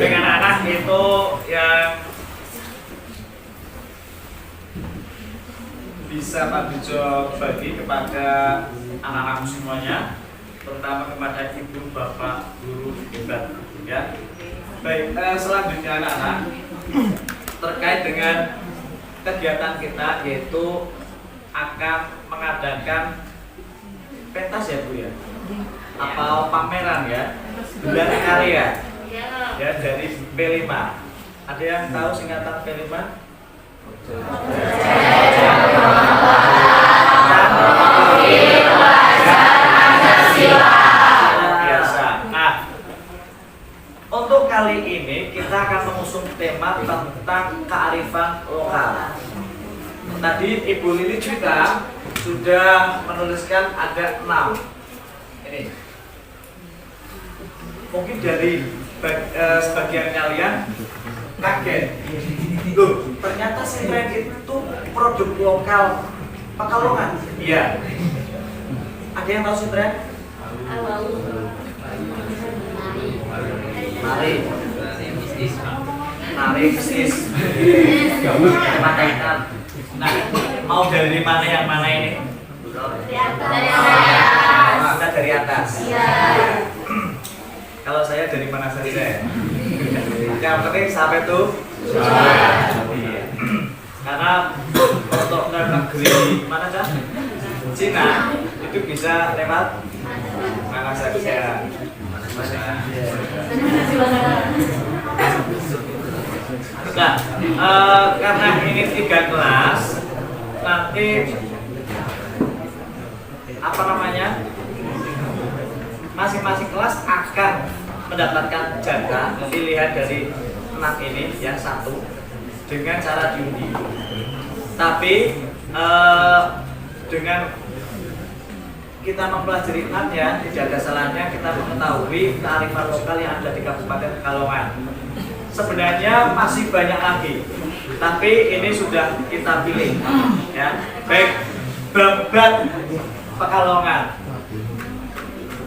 Dengan anak itu yang bisa Pak Bejo bagi kepada anak-anak semuanya, terutama kepada ibu, bapak, guru hebat, ya. Baik, selanjutnya anak-anak terkait dengan kegiatan kita, yaitu akan mengadakan pentas ya Bu ya, atau pameran ya, gelar karya ya dari P5. Ada yang tahu singkatan P5? Biasa. Nah, untuk kali ini kita akan mengusung tema tentang kearifan lokal. Tadi Ibu Lili juga sudah menuliskan ada 6. Ini. Mungkin dari sebagian kalian kaget. Loh, ternyata Sintren itu produk lokal Pekalongan. Iya. Ada yang tahu Sintren? Mari. Bisnis. Nah, mau dari mana yang mana ini? Kita dari atas. Kalau saya dari mana saja? Yang penting sampai tuh. Karena untuk ke negeri mana Cah? Cina itu bisa lewat mana saja. Nah, karena ini 3 kelas, nanti apa namanya? Masing-masing kelas akan mendapatkan jatah pilihan dari 6 ini yang 1 dengan cara diundi. Tapi dengan kita mempelajari 6 ya, tidak ada salahnya kita mengetahui kearifan lokal yang ada di Kabupaten Pekalongan. Sebenarnya masih banyak lagi, tapi ini sudah kita pilih ya. Baik, babat Pekalongan.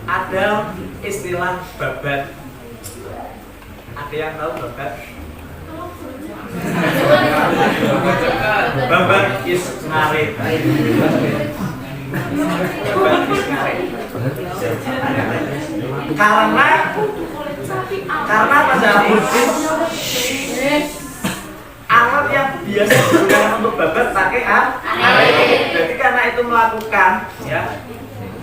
Ada istilah babat. Ada yang tahu babat? Babat is ngarit. Babat is ngarit. Karena pada alat yang biasa digunakan untuk babat pakai arit. Jadi karena itu melakukan ya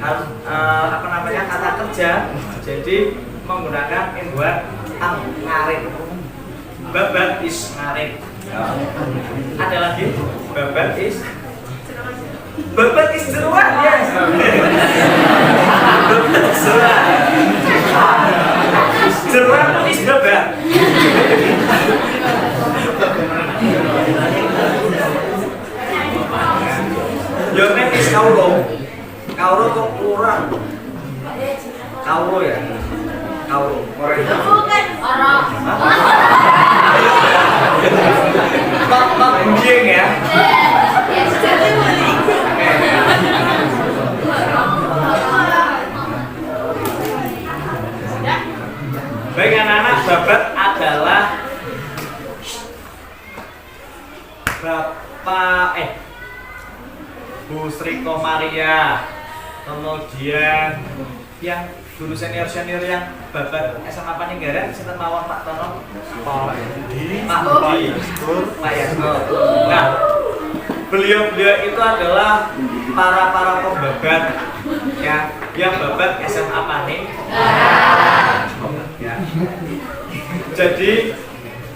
harus apa namanya kata kerja, jadi menggunakan buat ngarit. Babat is ngarit. Ada lagi babat is jeruan ya. Babat is jeruan. Jeruan is babat. Yomen is kauro. Kauro kok kurang. Kauro ya. Kauro. Bukan orang. Mak bunjing ya. Baik anak-anak, babat adalah Bapak Bu Sri Komaria, kemudian yang guru senior yang babat SMA Paninggaran, sinten mawon Pak Tono? Pak Yasno. Nah, beliau itu adalah para pembabat ya, yang babat SMA Paninggaran. Ya. Jadi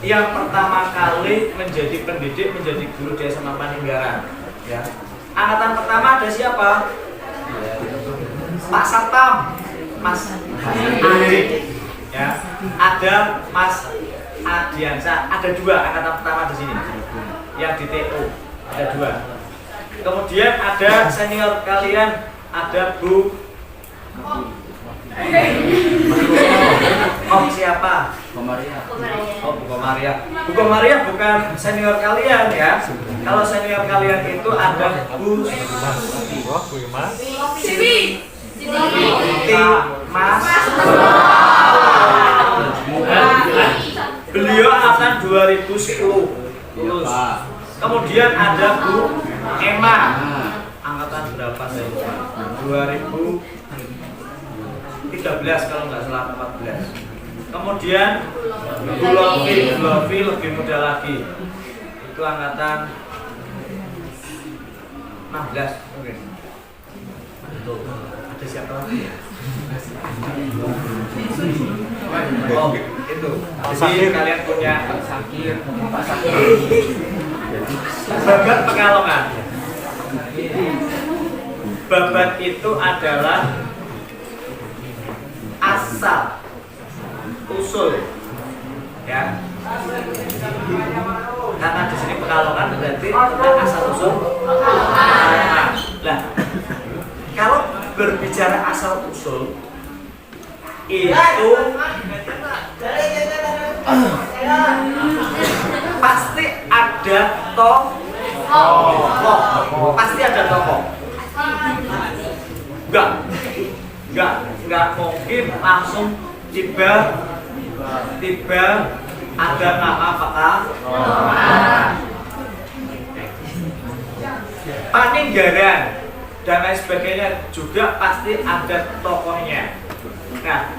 yang pertama kali menjadi pendidik, menjadi guru di SMA Paninggaran. Ya. Angkatan pertama ada siapa? Pak Satpam, Mas Adi, ya. Ada Mas Adiansa. Ada 2 angkatan pertama di sini. Yang di TO ada 2. Kemudian ada senior kalian, ada Bu. Siapa? Bu Komaria. Bu Komaria bukan senior kalian ya. Kalau senior kalian itu ada Bu Mas. Beliau angkatan 2010 lulus. Kemudian ada Bu EMA angkatan berapa saya lupa, 2013 kalau nggak salah 14. Kemudian Bu Lofi lebih muda lagi, itu angkatan 16 mungkin. Ada siapa lagi ya? Oh itu, jadi kalian punya Babat Pekalongan. Babat itu adalah asal usul, ya. Karena di sini Pekalongan berarti asal usul Pekalongan. Nah, kalau berbicara asal usul itu pasti ada tokoh, pasti ada tokoh. Enggak mungkin langsung tiba ada nama Pekalongan, Paninggaran dan lain sebagainya juga pasti ada tokohnya. Nah,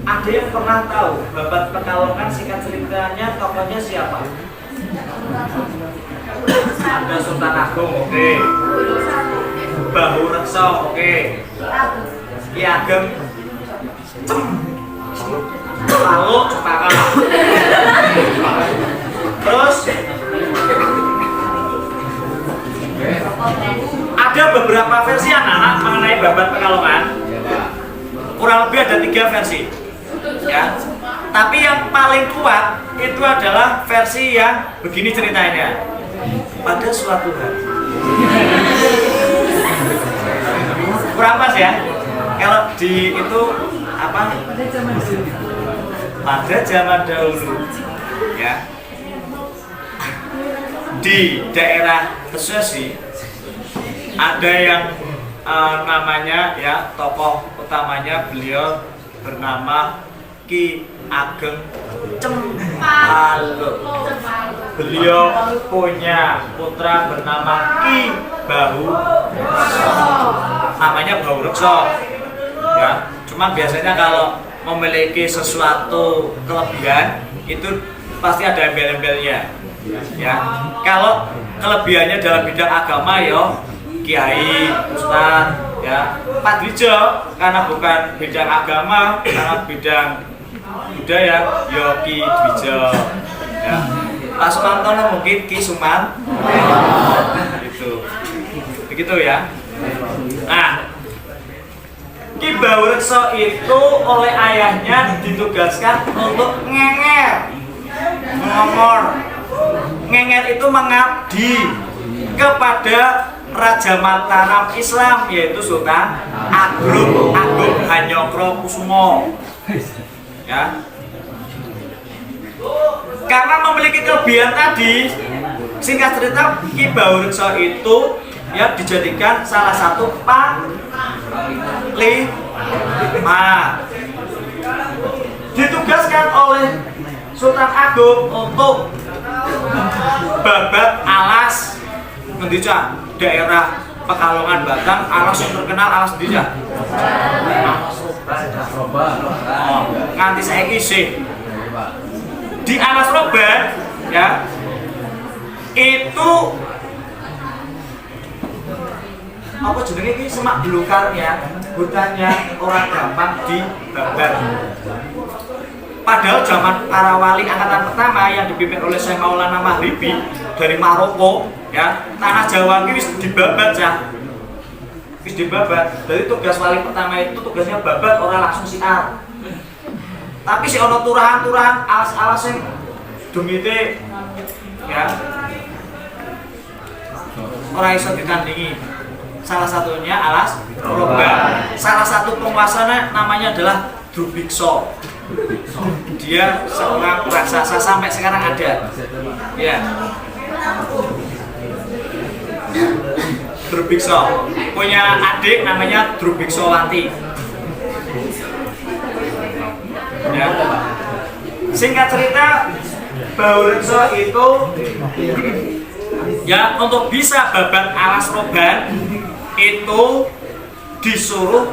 ada yang pernah tahu Babat Pekalongan singkat ceritanya tokohnya siapa? Ada Sultan Agung, oke. Bahu Rekso, oke. Ki Ageng, lalu Cepaka. Terus ada beberapa versi anak-anak mengenai Babat Pekalongan. Kurang lebih ada 3 versi, ya. Tapi yang paling kuat itu adalah versi yang begini ceritanya. Pada suatu hari, kurang pas ya. Kalau di itu apa? Pada zaman dahulu, ya. Di daerah Pesesi ada yang namanya, ya, tokoh utamanya beliau bernama Ki Ageng Cempalo. Beliau punya putra bernama Ki Bahu Rekso. Namanya Bahu Rekso, ya. Cuma biasanya kalau memiliki sesuatu kelebihan itu pasti ada embel-embelnya, ya. Kalau kelebihannya dalam bidang agama, ya kiai, ustadz, ya. Pak Dwijo karena bukan bidang agama, karena bidang budaya, ya Ki Dwijo, ya. Pak Sumantono mungkin Ki Suman, gitu, begitu ya. Nah, Ki Bahu Rekso itu oleh ayahnya ditugaskan untuk ngenger, ngomor. Ngenger itu mengabdi kepada Raja Mataram Islam, yaitu Sultan Agung Hanyokro Kusumo, ya. Karena memiliki kelebihan tadi, singkat cerita Ki Bahu Rekso itu, ya, dijadikan salah satu panglima, ditugaskan oleh Sultan Agung untuk babat alas ngendica daerah Pekalongan Batang. Alas yang terkenal alas ngendica, alas Roban. Nganti saiki sih di Alas Roban, ya, itu apa jenenge iki semak belukarnya, hutannya orang gampang dibabat. Padahal zaman para wali angkatan pertama yang dipimpin oleh Syekh Maulana Mahribi dari Maroko, ya, tanah Jawa ini wis dibabat, ya. Wis dibabat. Jadi tugas wali pertama itu tugasnya babat, orang langsung siar. Tapi si ono turahan-turahan alas-alas yang dumite, ya, orang iso ditandingi. Salah satunya Alas Roban. Salah satu penguasanya namanya adalah Drubikso. Dia seorang raksasa, sampai sekarang ada, ya. Drubikso punya adik namanya Drubiksowati, ya. Singkat cerita, Bahu Rekso itu Ya, untuk bisa babat alas roban itu disuruh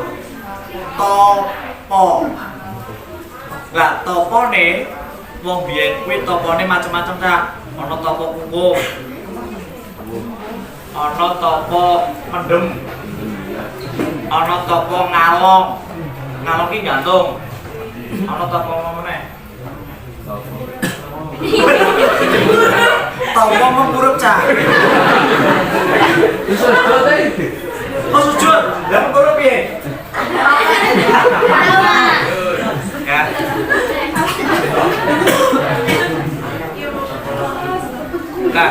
topo. Lah topone wong biyen kuwi topone macam-macam ta. Ana topo kungkum. Ana topo mendem. Ana topo ngalong. Ngalong ki gantung. Ana topo meneh. Topo mengkurup cah. Oh sujud, lah mengkurup piye? Ya. Nah,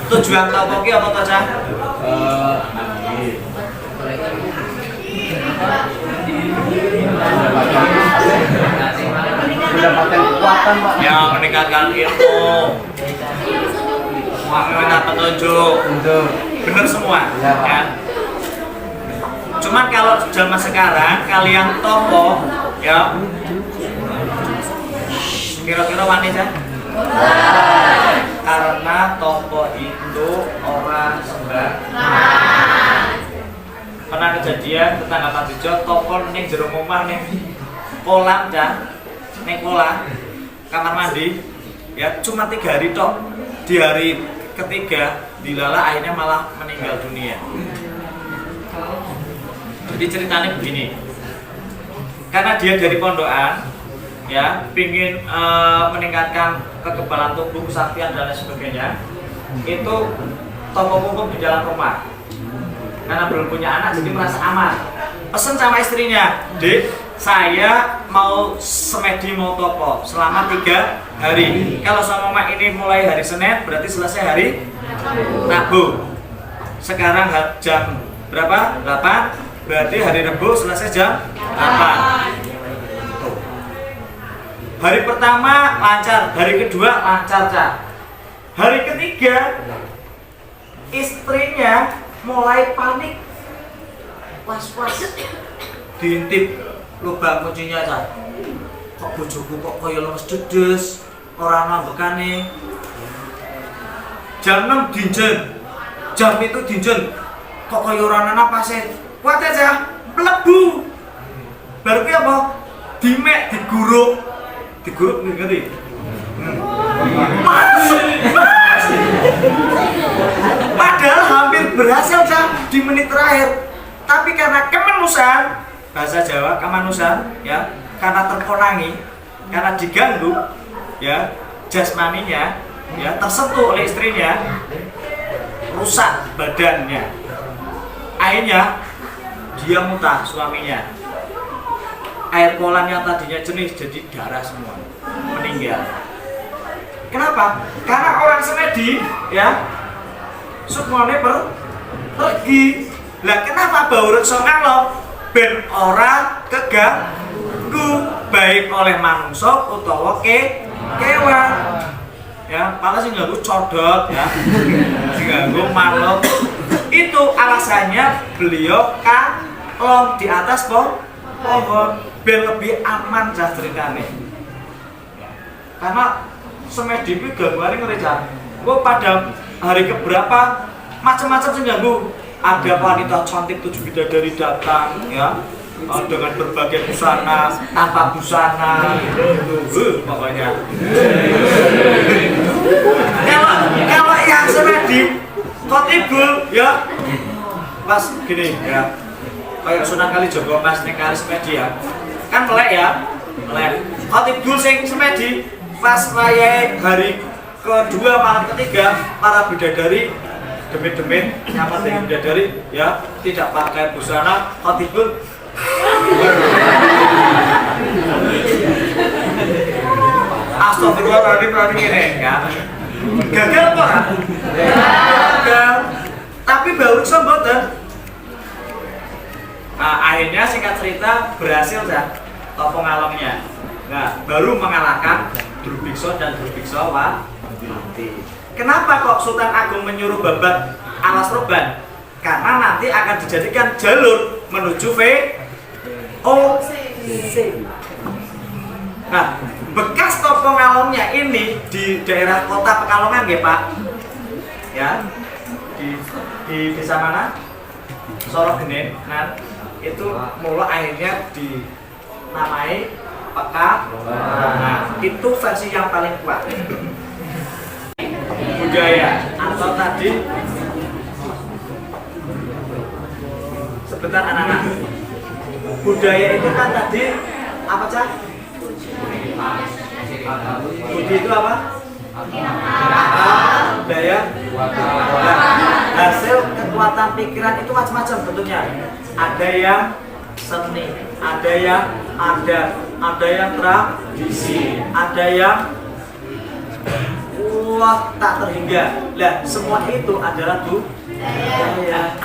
tujuan topo ki apa to, Cah? Mendapatkan kekuatan, Pak. Ya, meningkatkan ilmu. Meminta petunjuk. Bener semua. Ya. Cuman kalau zaman sekarang kalian topo, ya. Kira-kira wani Cah? Karena topo itu orang sembarang. Pernah kejadian tetangga Pak Bejo topo ning jero omah ning kolam Cah. Ning kolam kamar mandi ya cuma 3 hari tok. Di hari ketiga dilala akhirnya malah meninggal dunia. Jadi ceritanya begini. Karena dia dari pondokan ya pingin meningkatkan kekebalan tubuh, kesaktian dan lain sebagainya, itu topo kungkum di dalam rumah karena belum punya anak jadi merasa aman. Pesen sama istrinya, Dek, saya mau semedi mau topo selama 3 hari. Kalau sama ini mulai hari Senin berarti selesai hari Rabu. Sekarang jam berapa? 8, berarti hari Rabu selesai jam 8. Hari pertama lancar, hari kedua lancar Cah. Hari ketiga istrinya mulai panik, was-was, diintip lubang kuncinya Cah. Kok bojoku kok kaya lemes dedes, ora nambekane. Jam 6 dinjen, jam itu dinjen, kok kaya ora ana napase. Kuat Cah, mlebu. Baru ki apa? Dimek diguruk. Diguruk ngerti? Mas! Padahal hampir berhasil Cah di menit terakhir. Tapi karena kemanusiaan, bahasa Jawa kemanusiaan ya, karena terkonangi, karena diganggu ya, jasmaninya ya, tersentuh oleh istrinya, rusak badannya. Akhirnya dia muntah suaminya. Air kolam yang tadinya jernih jadi darah semua, meninggal. Kenapa? Karena orang semedi ya sukmone pergi. Lah kenapa baurut so ngalong? Ben ora keganggu baik oleh manungsa utawa kewan. Ya, malah sing ganggu codot ya. Sing ganggu makhluk. Itu alasannya beliau kalong di atas pohon ben lebih aman Cah ceritane. Karena semedi kuwi gangguane ngeri Cah. Engko pada hari keberapa macam-macam sing ganggu. Ada wanita cantik 7 bidadari datang ya. Dengan berbagai busana, tanpa busana gitu. Pokoknya. Kalau yang semedi kotibul ya pas gini ya. Kayak Sunan Kalijaga pas ning kali semedi ya. Kan melek ya. Melek. Kotibul sing semedi pas wayahe hari kedua malam ketiga para bidadari demit-demit nyapa dengan bidadari ya tidak pakai busana kotibul. Astagfirullahaladzim ini ya. Gagal kok. Gagal. Tapi baru semboten. Nah, akhirnya singkat cerita berhasil Cah topo ngalongnya. Nah, baru mengalahkan Drubiksa dan Drubiksa Wati. Kenapa kok Sultan Agung menyuruh babat alas roban? Karena nanti akan dijadikan jalur menuju VOC. Nah, bekas topo ngalongnya ini di daerah kota Pekalongan ya Pak. ya di desa mana? Sorok Genen. Nah, itu mula akhirnya dinamai Peka. Nah, itu versi yang paling kuat. Budaya atau tadi sebentar anak-anak. Budaya itu kan tadi apa Cak? Budi itu apa? Daya. Hasil kekuatan pikiran itu macam-macam bentuknya. Ada yang seni, ada yang adat, ada yang tradisi, ada yang wah tak terhingga. Lah semua itu adalah budaya.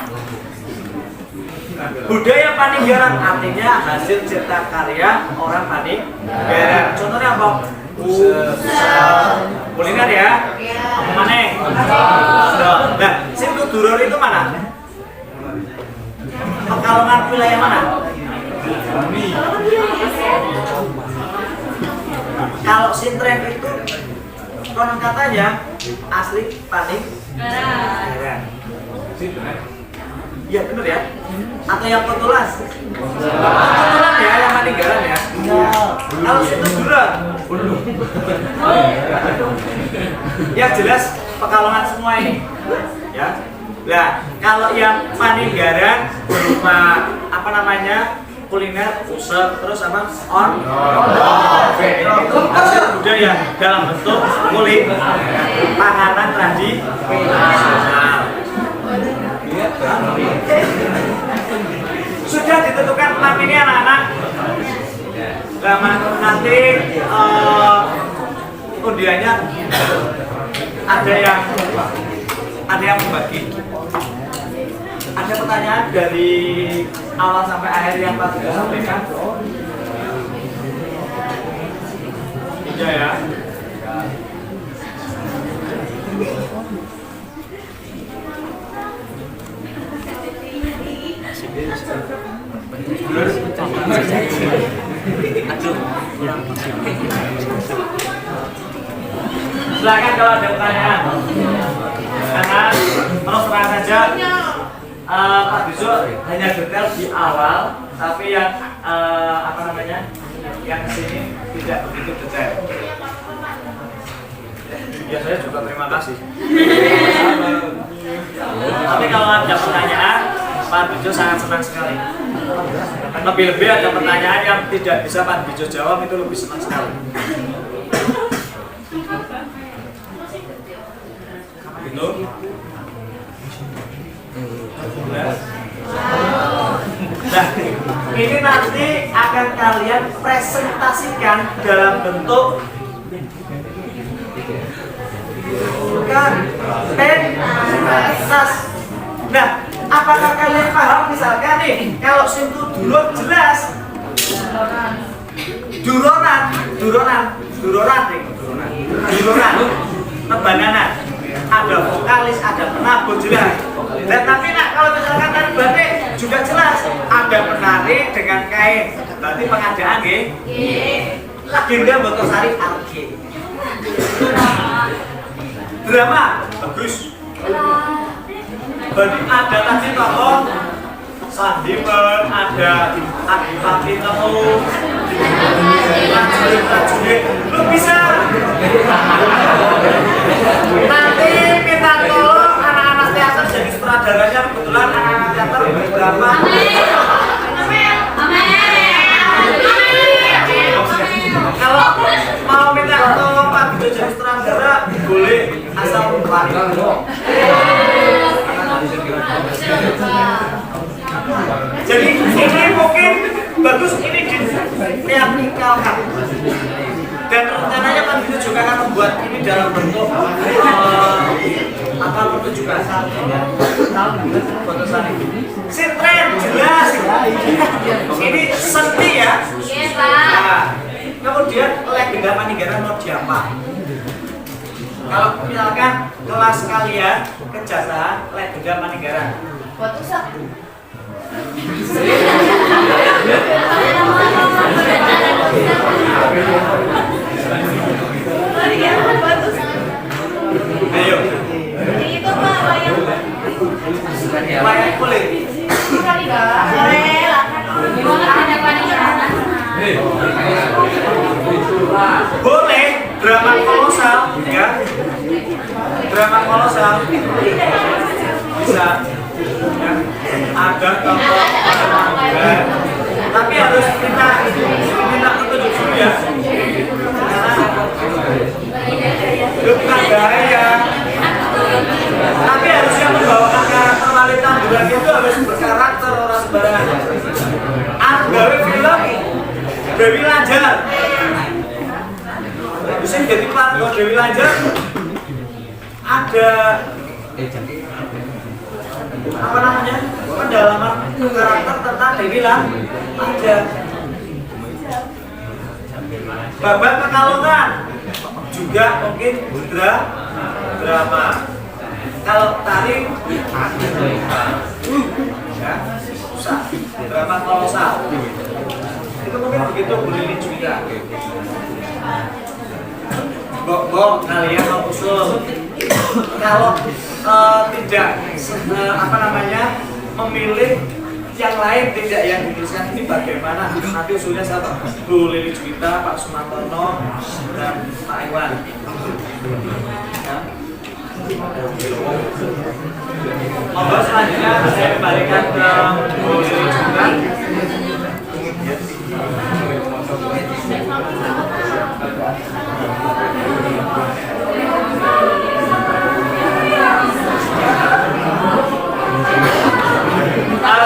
Budaya Paninggaran artinya hasil cipta karya orang Paninggaran. Contohnya apa? Kuliner ya. Apa mana? Nah, Situduror itu mana? Pekalongan wilayah mana? Kalau Sintren itu konon katanya asli Paninggaran. Iya bener ya? Atau yang kebetulan? Kebetulan ya yang Paninggaran ya? Kalau Situduror ya jelas Pekalongan semua ini ya. Nah kalau yang Paninggaran berupa apa namanya kuliner, usep, terus apa? Itu hasil budaya dalam bentuk kulit panganan tradisional. Sudah ditentukan enam ini anak-anak. Nanti undiannya ada yang membagi. Ada pertanyaan dari awal sampai akhir yang Pak sudah sampaikan? Iya ya. Silakan kalau ada pertanyaan. Karena terus terang saja Pak Bisu hanya detail di awal, tapi yang apa namanya yang sini tidak begitu detail. Ya saya juga terima kasih. Tapi kalau ada pertanyaan, Pak Bijo sangat senang sekali. Lebih-lebih ada pertanyaan yang tidak bisa Pak Bijo jawab, itu lebih senang sekali. Gitu. Nah, ini nanti akan kalian presentasikan dalam bentuk pentas. Nah, apakah kalian paham misalkan nih kalau Situduror jelas duronan tebananan, ada vokalis, ada penabur jelas. Dan tapi kalau misalkan tari batik juga jelas ada penari dengan kain, berarti pengadaan nggih. Legenda Botosari Arke. Drama bagus. Ada tadi tokoh Sandiman, ada Adipati Temu, prajurit, lu bisa. Nanti minta tolong anak-anak teater jadi sutradaranya, kebetulan anak-anak teater beberapa. Kalau mau minta tolong Pak Bijo jadi sutradara, boleh asal lari. Jadi ini mungkin bagus ini direalkan. Dan rencananya Pak Bijo juga akan membuat ini dalam bentuk apa pertunjukan Botosari. Sintren jelas. Ini seni ya. Nah, kemudian legenda Paninggaran mau diapa? Kalau misalkan kelas kalian kejaksaan legenda Paninggaran. Ayo. Itu sosial bisa ya, ada contoh pengangguran, tapi harus minta petunjuk dulu ya, karena bukan gaya, tapi harus yang membawakan karakter wanita bulan itu harus berkarakter, orang sembarangan. Aku gawe film Dewi Lanjar, bisa jadi pelakon Dewi Lanjar ada apa namanya pendalaman karakter tentang Dewi Lanjar. Babak Pekalongan juga mungkin drama. Kalau tari ya susah, drama kolosal itu mungkin begitu Bu Lili juga. Bok kalian mau usul kalau tidak apa namanya memilih yang lain tidak yang dituliskan ini bagaimana? Nanti usulnya siapa? Bu Lili Juwita, Pak Sumartono, dan Pak Iwan. Ya. Monggo selanjutnya saya kembalikan ke Bu Lili Juwita.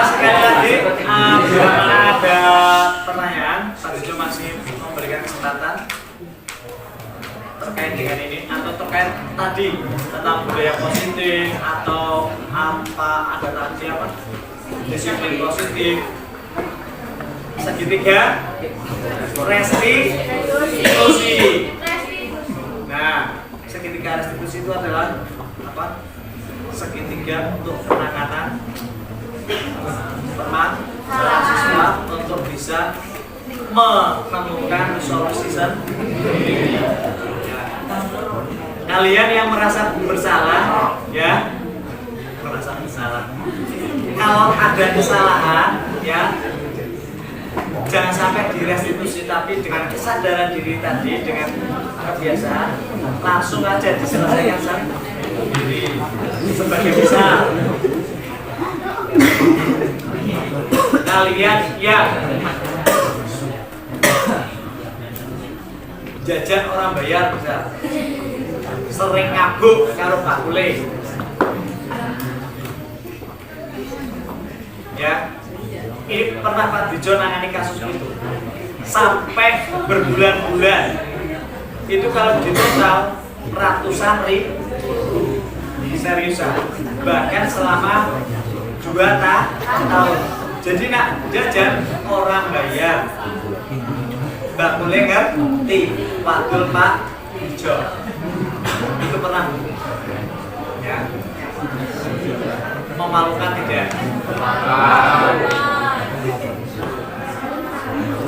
Sekali lagi, bila ada pertanyaan, Pak Dijo masih memberikan kesempatan terkait dengan ini atau terkait tadi tentang budaya positif atau apa ada tadi apa disiplin positif, segitiga, restitusi. Nah, segitiga restitusi itu adalah apa? Segitiga untuk penanganan siswa untuk bisa menemukan solusi sendiri. Kalian yang merasa bersalah, ya, merasa bersalah. Kalau ada kesalahan, ya, jangan sampai direstitusi, tapi dengan kesadaran diri tadi, dengan kebiasaan, langsung aja diselesaikan sendiri. Sebagai misal, kalian ya jajan orang bayar bisa sering ngabuk karo Pak Kule ya, ini pernah Pak Dijo nangani kasus itu sampai berbulan-bulan itu, kalau di total ratusan ribu, seriusan, bahkan selama 2 tahun. Jadi nak jajan orang bayar, Mbak Kule ngerti, Wakil Pak Dijo itu pernah ya, memalukan tidak?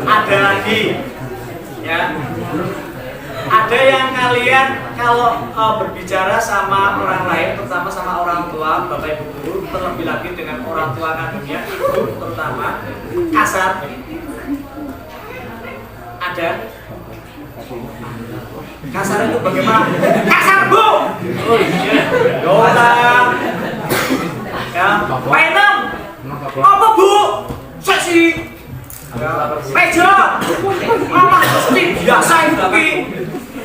Ada lagi ya, ada yang kalian kalau berbicara sama orang lain, terutama sama orang tua, bapak ibu guru, terlebih lagi dengan orang tua kandungnya, ibu terutama, kasar. Ada kasar itu bagaimana? Kasar bu, doang, ya, penem, apa bu, seksi, meja, apa seksi, biasa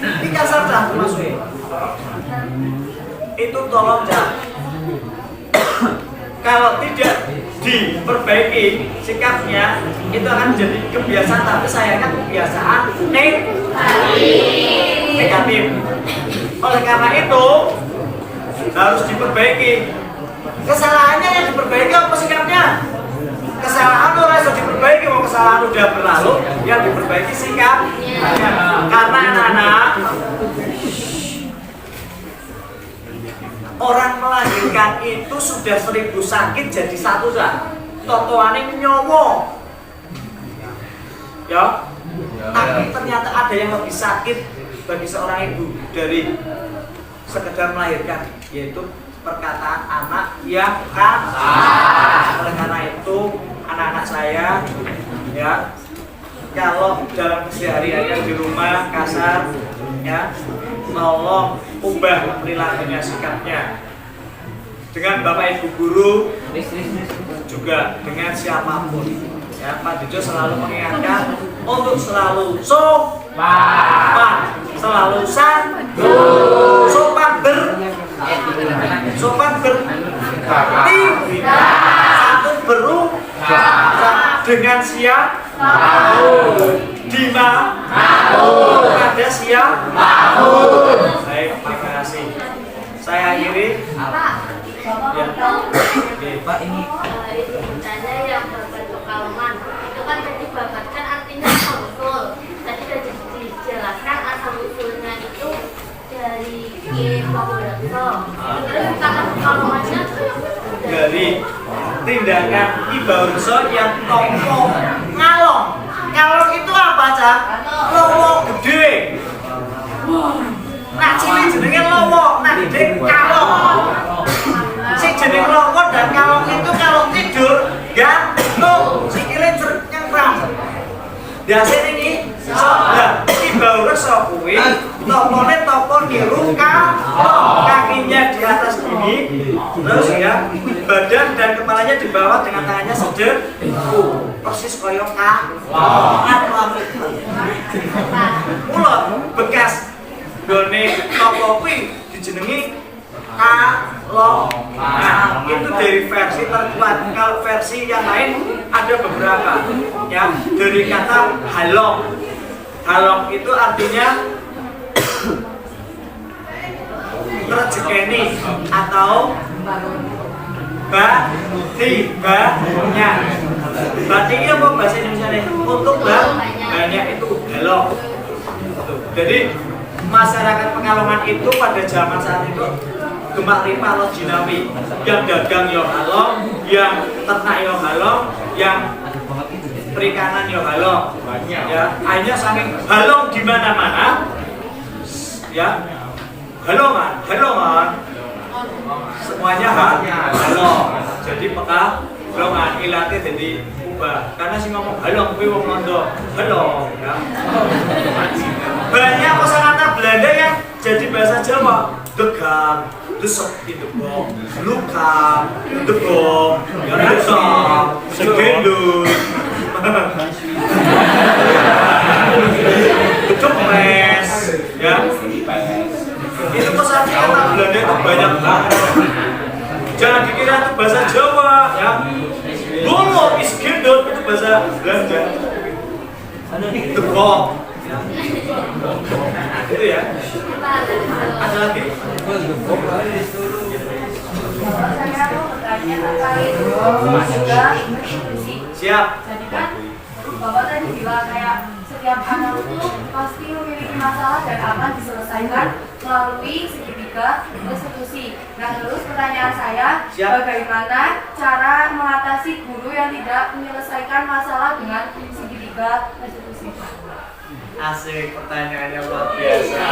ini kasar dah maksudnya. Itu tolong jangan. Kalau tidak diperbaiki sikapnya, itu akan menjadi kebiasaan, tapi sayangnya kebiasaan negatif. Oleh karena itu harus diperbaiki. Kesalahannya yang diperbaiki apa sikapnya? Kesalahan orang sudah diperbaiki, mau kesalahan udah berlalu, yang diperbaiki sikapnya. Karena anak-anak, orang melahirkan itu sudah 1000 sakit jadi 1 dah. Totoane nyowo. Ya. Tapi ternyata ada yang lebih sakit bagi seorang ibu dari sekedar melahirkan, yaitu perkataan anak yang kasar. Oleh karena itu, anak-anak saya ya, kalau dalam kesehariannya di rumah kasar ya, tolong ubah perilakunya, sikapnya. dengan Bapak Ibu guru, juga dengan siapapun. Ya, Pak Dijo selalu mengingatkan untuk selalu sopan, selalu santun, sopan santun berucap dengan siap pada siap. Baik, terima kasih. Saya akhiri. Pak, ini itu bertanya yang berbentuk pekalongan itu kan tadi Bapak kan artinya asal usul. Tadi sudah dijelaskan asal usulnya itu dari Ki Bawodarso. Terus kata pekalongannya dari tindakan Ki Bawodarso yang tompo ngalong. Ngalong itu apa, Cak? Lowo gede. Nak cilik jenenge lowo, nak gede kalong. Si jeneng lowo dan kalong itu kalau tidur gantung, sikile nyengkram. Biasanya ini, Ki Bawodarso kuwi topone topo niru kalong, kakinya di atas gini, terus ya badan dan kepalanya di bawah dengan tangannya sedeku, persis koyo kalong. Mula bekas gone topo kuwi dijenengi kalong. Nah, itu dari versi terkuat. Kalau versi yang lain ada beberapa, ya, dari kata halong. Halong itu artinya rezekeni atau banyak. Batiknya apa bahasa Indonesia nih? Untuk banyak itu halong. Jadi masyarakat Pekalongan itu pada zaman saat itu gemak lima lo jinawi, yang dagang yo halong, yang ternak yo halong, yang perikanan yo halong. Ya, hanya saking halong di mana-mana. Ya, halongan, semuanya halong. Jadi Pekalongan ilatih jadi ubah. Karena si ngomong halong, kuwi wong Londo halong. Ya. Banyak kosakata Belanda yang jadi bahasa Jawa. Degang, desok itu bom, luka, debom, desok, segendut, kepes, ya. Itu kosakata Belanda itu banyak banget. Jangan dikira itu bahasa Jawa, ya. Bolo is gendut itu bahasa Belanda. Debom. Itu ya. Ada lagi? saya mau bertanya terkait juga institusi. Siap. Jadi kan Bapak tadi bilang kayak setiap anak itu pasti memiliki masalah dan akan diselesaikan melalui segitiga institusi. Nah, terus pertanyaan saya, Siap. bagaimana cara mengatasi guru yang tidak menyelesaikan masalah dengan segitiga institusi? Asik, pertanyaannya luar biasa.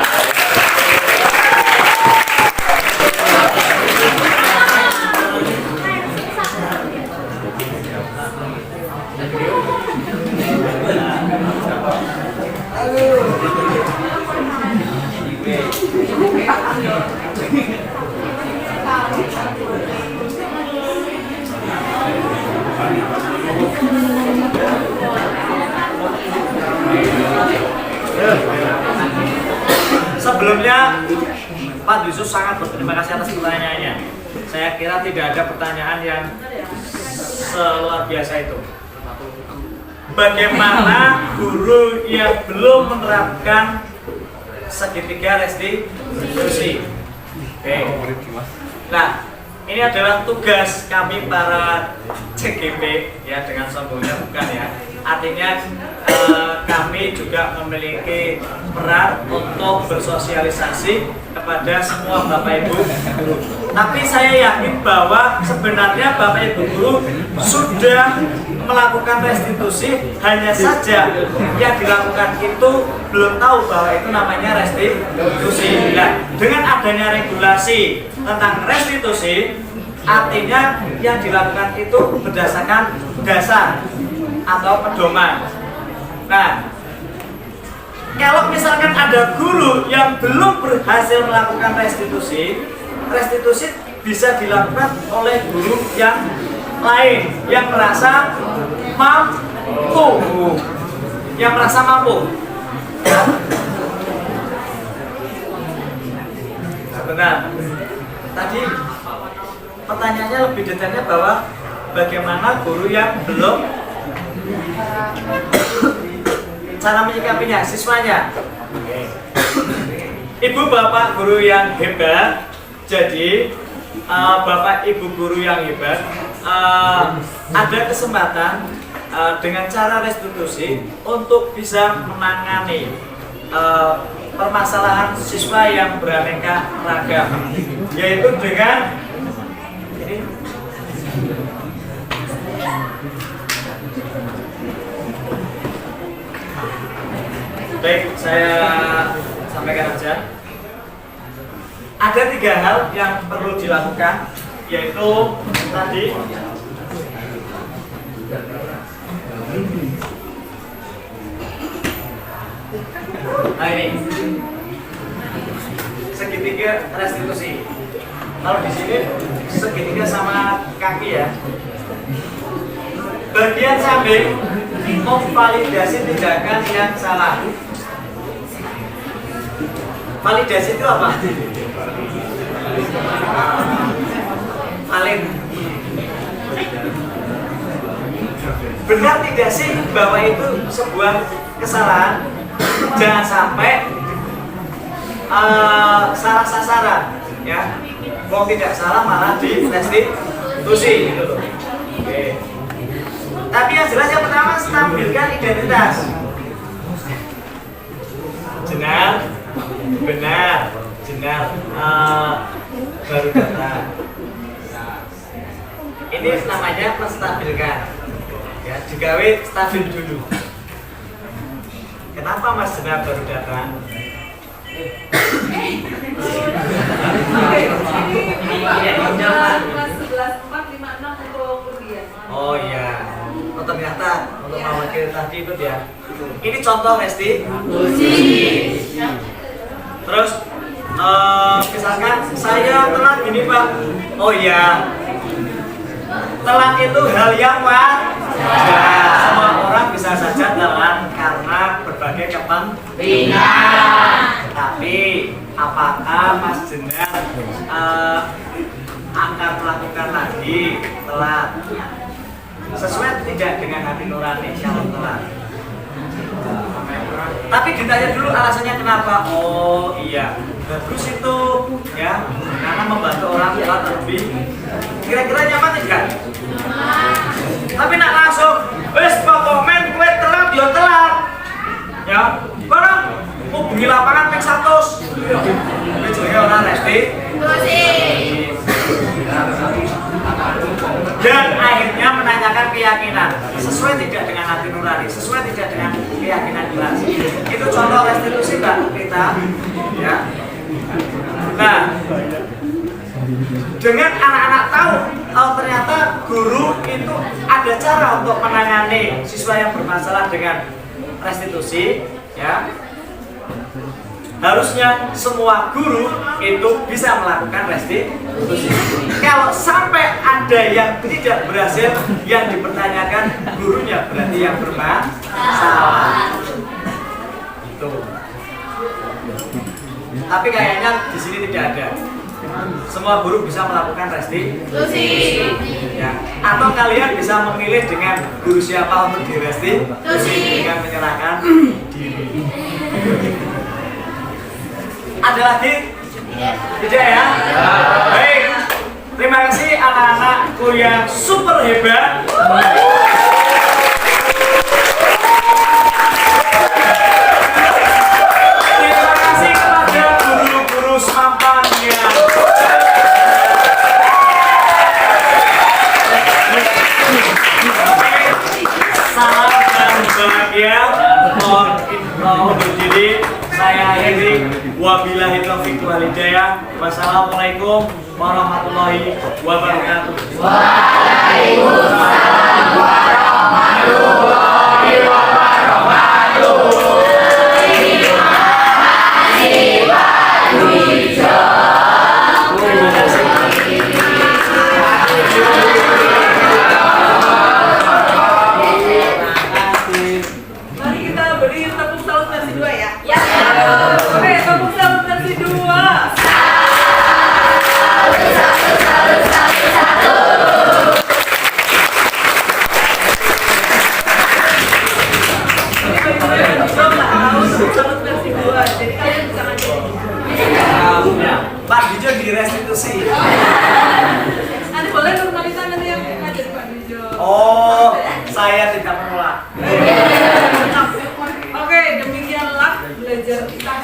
Sebelumnya Pak Yusuf sangat berterima kasih atas pertanyaannya. Saya kira tidak ada pertanyaan yang seluar biasa itu. Bagaimana guru yang belum menerapkan segitiga restitusi? Oke. Nah, ini adalah tugas kami para CGP, ya, dengan sombongnya bukan ya. Artinya kami juga memiliki peran untuk bersosialisasi kepada semua Bapak Ibu guru. Tapi saya yakin bahwa sebenarnya Bapak Ibu guru sudah melakukan restitusi, hanya saja yang dilakukan itu belum tahu bahwa itu namanya restitusi. Nah, dengan adanya regulasi tentang restitusi, artinya yang dilakukan itu berdasarkan dasar atau pedoman. Nah, kalau misalkan ada guru yang belum berhasil melakukan restitusi bisa dilakukan oleh guru yang lain yang merasa mampu, Sebentar, tadi pertanyaannya lebih detailnya bahwa bagaimana guru yang belum cara menyikapinya siswanya. Ibu bapak guru yang hebat, jadi bapak ibu guru yang hebat ada kesempatan dengan cara restitusi untuk bisa menangani permasalahan siswa yang beraneka ragam, yaitu dengan ini. Baik, saya sampaikan aja. Ada 3 hal yang perlu dilakukan, yaitu tadi nah ini segitiga restitusi. Kalau di sini segitiga sama kaki ya. Bagian samping memvalidasi tindakan yang salah. Validasi itu apa? Valid. Benar tidak sih bahwa itu sebuah kesalahan? Jangan sampai salah sasaran, ya. Mau tidak salah malah di restitusi gitu loh. Oke. Tapi yang jelas yang pertama stabilkan identitas. Benar, baru data. Ini namanya menstabilkan. Ya, digawe stabil dulu. Kenapa Mas Jenar baru datang? Oh iya. Oh ternyata untuk mewakili tadi itu ya. Ini contoh Resti. Terus misalkan saya telat gini Pak. Oh iya. Telat itu hal yang wajar. Semua orang bisa saja telat karena berbagai kepentingan. Tapi apakah Mas Jenar akan melakukan lagi telat? Sesuai tidak dengan hati nurani kalau telat? Tapi ditanya dulu alasannya kenapa? Oh iya, bagus itu ya, karena membantu orang tua lebih. Kira-kira nyaman enggak? Tapi nak langsung, wes pokoknya gue telat, dia telat. Ya, barang hubungi lapangan ping 100. Ini juga orang Resti. Dan akhirnya menanyakan keyakinan sesuai tidak dengan hati nurani, sesuai tidak dengan keyakinan jelas. Itu contoh restitusi Mbak kita, ya. Nah, dengan anak-anak tahu ternyata guru itu ada cara untuk menangani siswa yang bermasalah dengan restitusi, ya. Harusnya semua guru itu bisa melakukan restitusi. Kalau sampai ada yang tidak berhasil, yang dipertanyakan gurunya berarti yang bermasalah. Itu. Tapi kayaknya di sini tidak ada. Semua guru bisa melakukan restitusi. Ya. Atau kalian bisa memilih dengan guru siapa untuk direstitusi dengan menyerahkan diri. Ada lagi? Tidak ya? Baik. Terima kasih anak-anakku yang super hebat. Terima kasih kepada guru-guru sampannya. Salam dan bahagia. Mohon undur diri. Saya Hendrik. Wabillahi taufiq wal hidayah. Wassalamualaikum warahmatullahi wabarakatuh. Waalaikumsalam warahmatullahi wabarakatuh. Terima kasih Pak Wijo.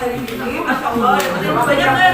hari ini, masya Allah, yang penting banyak ya.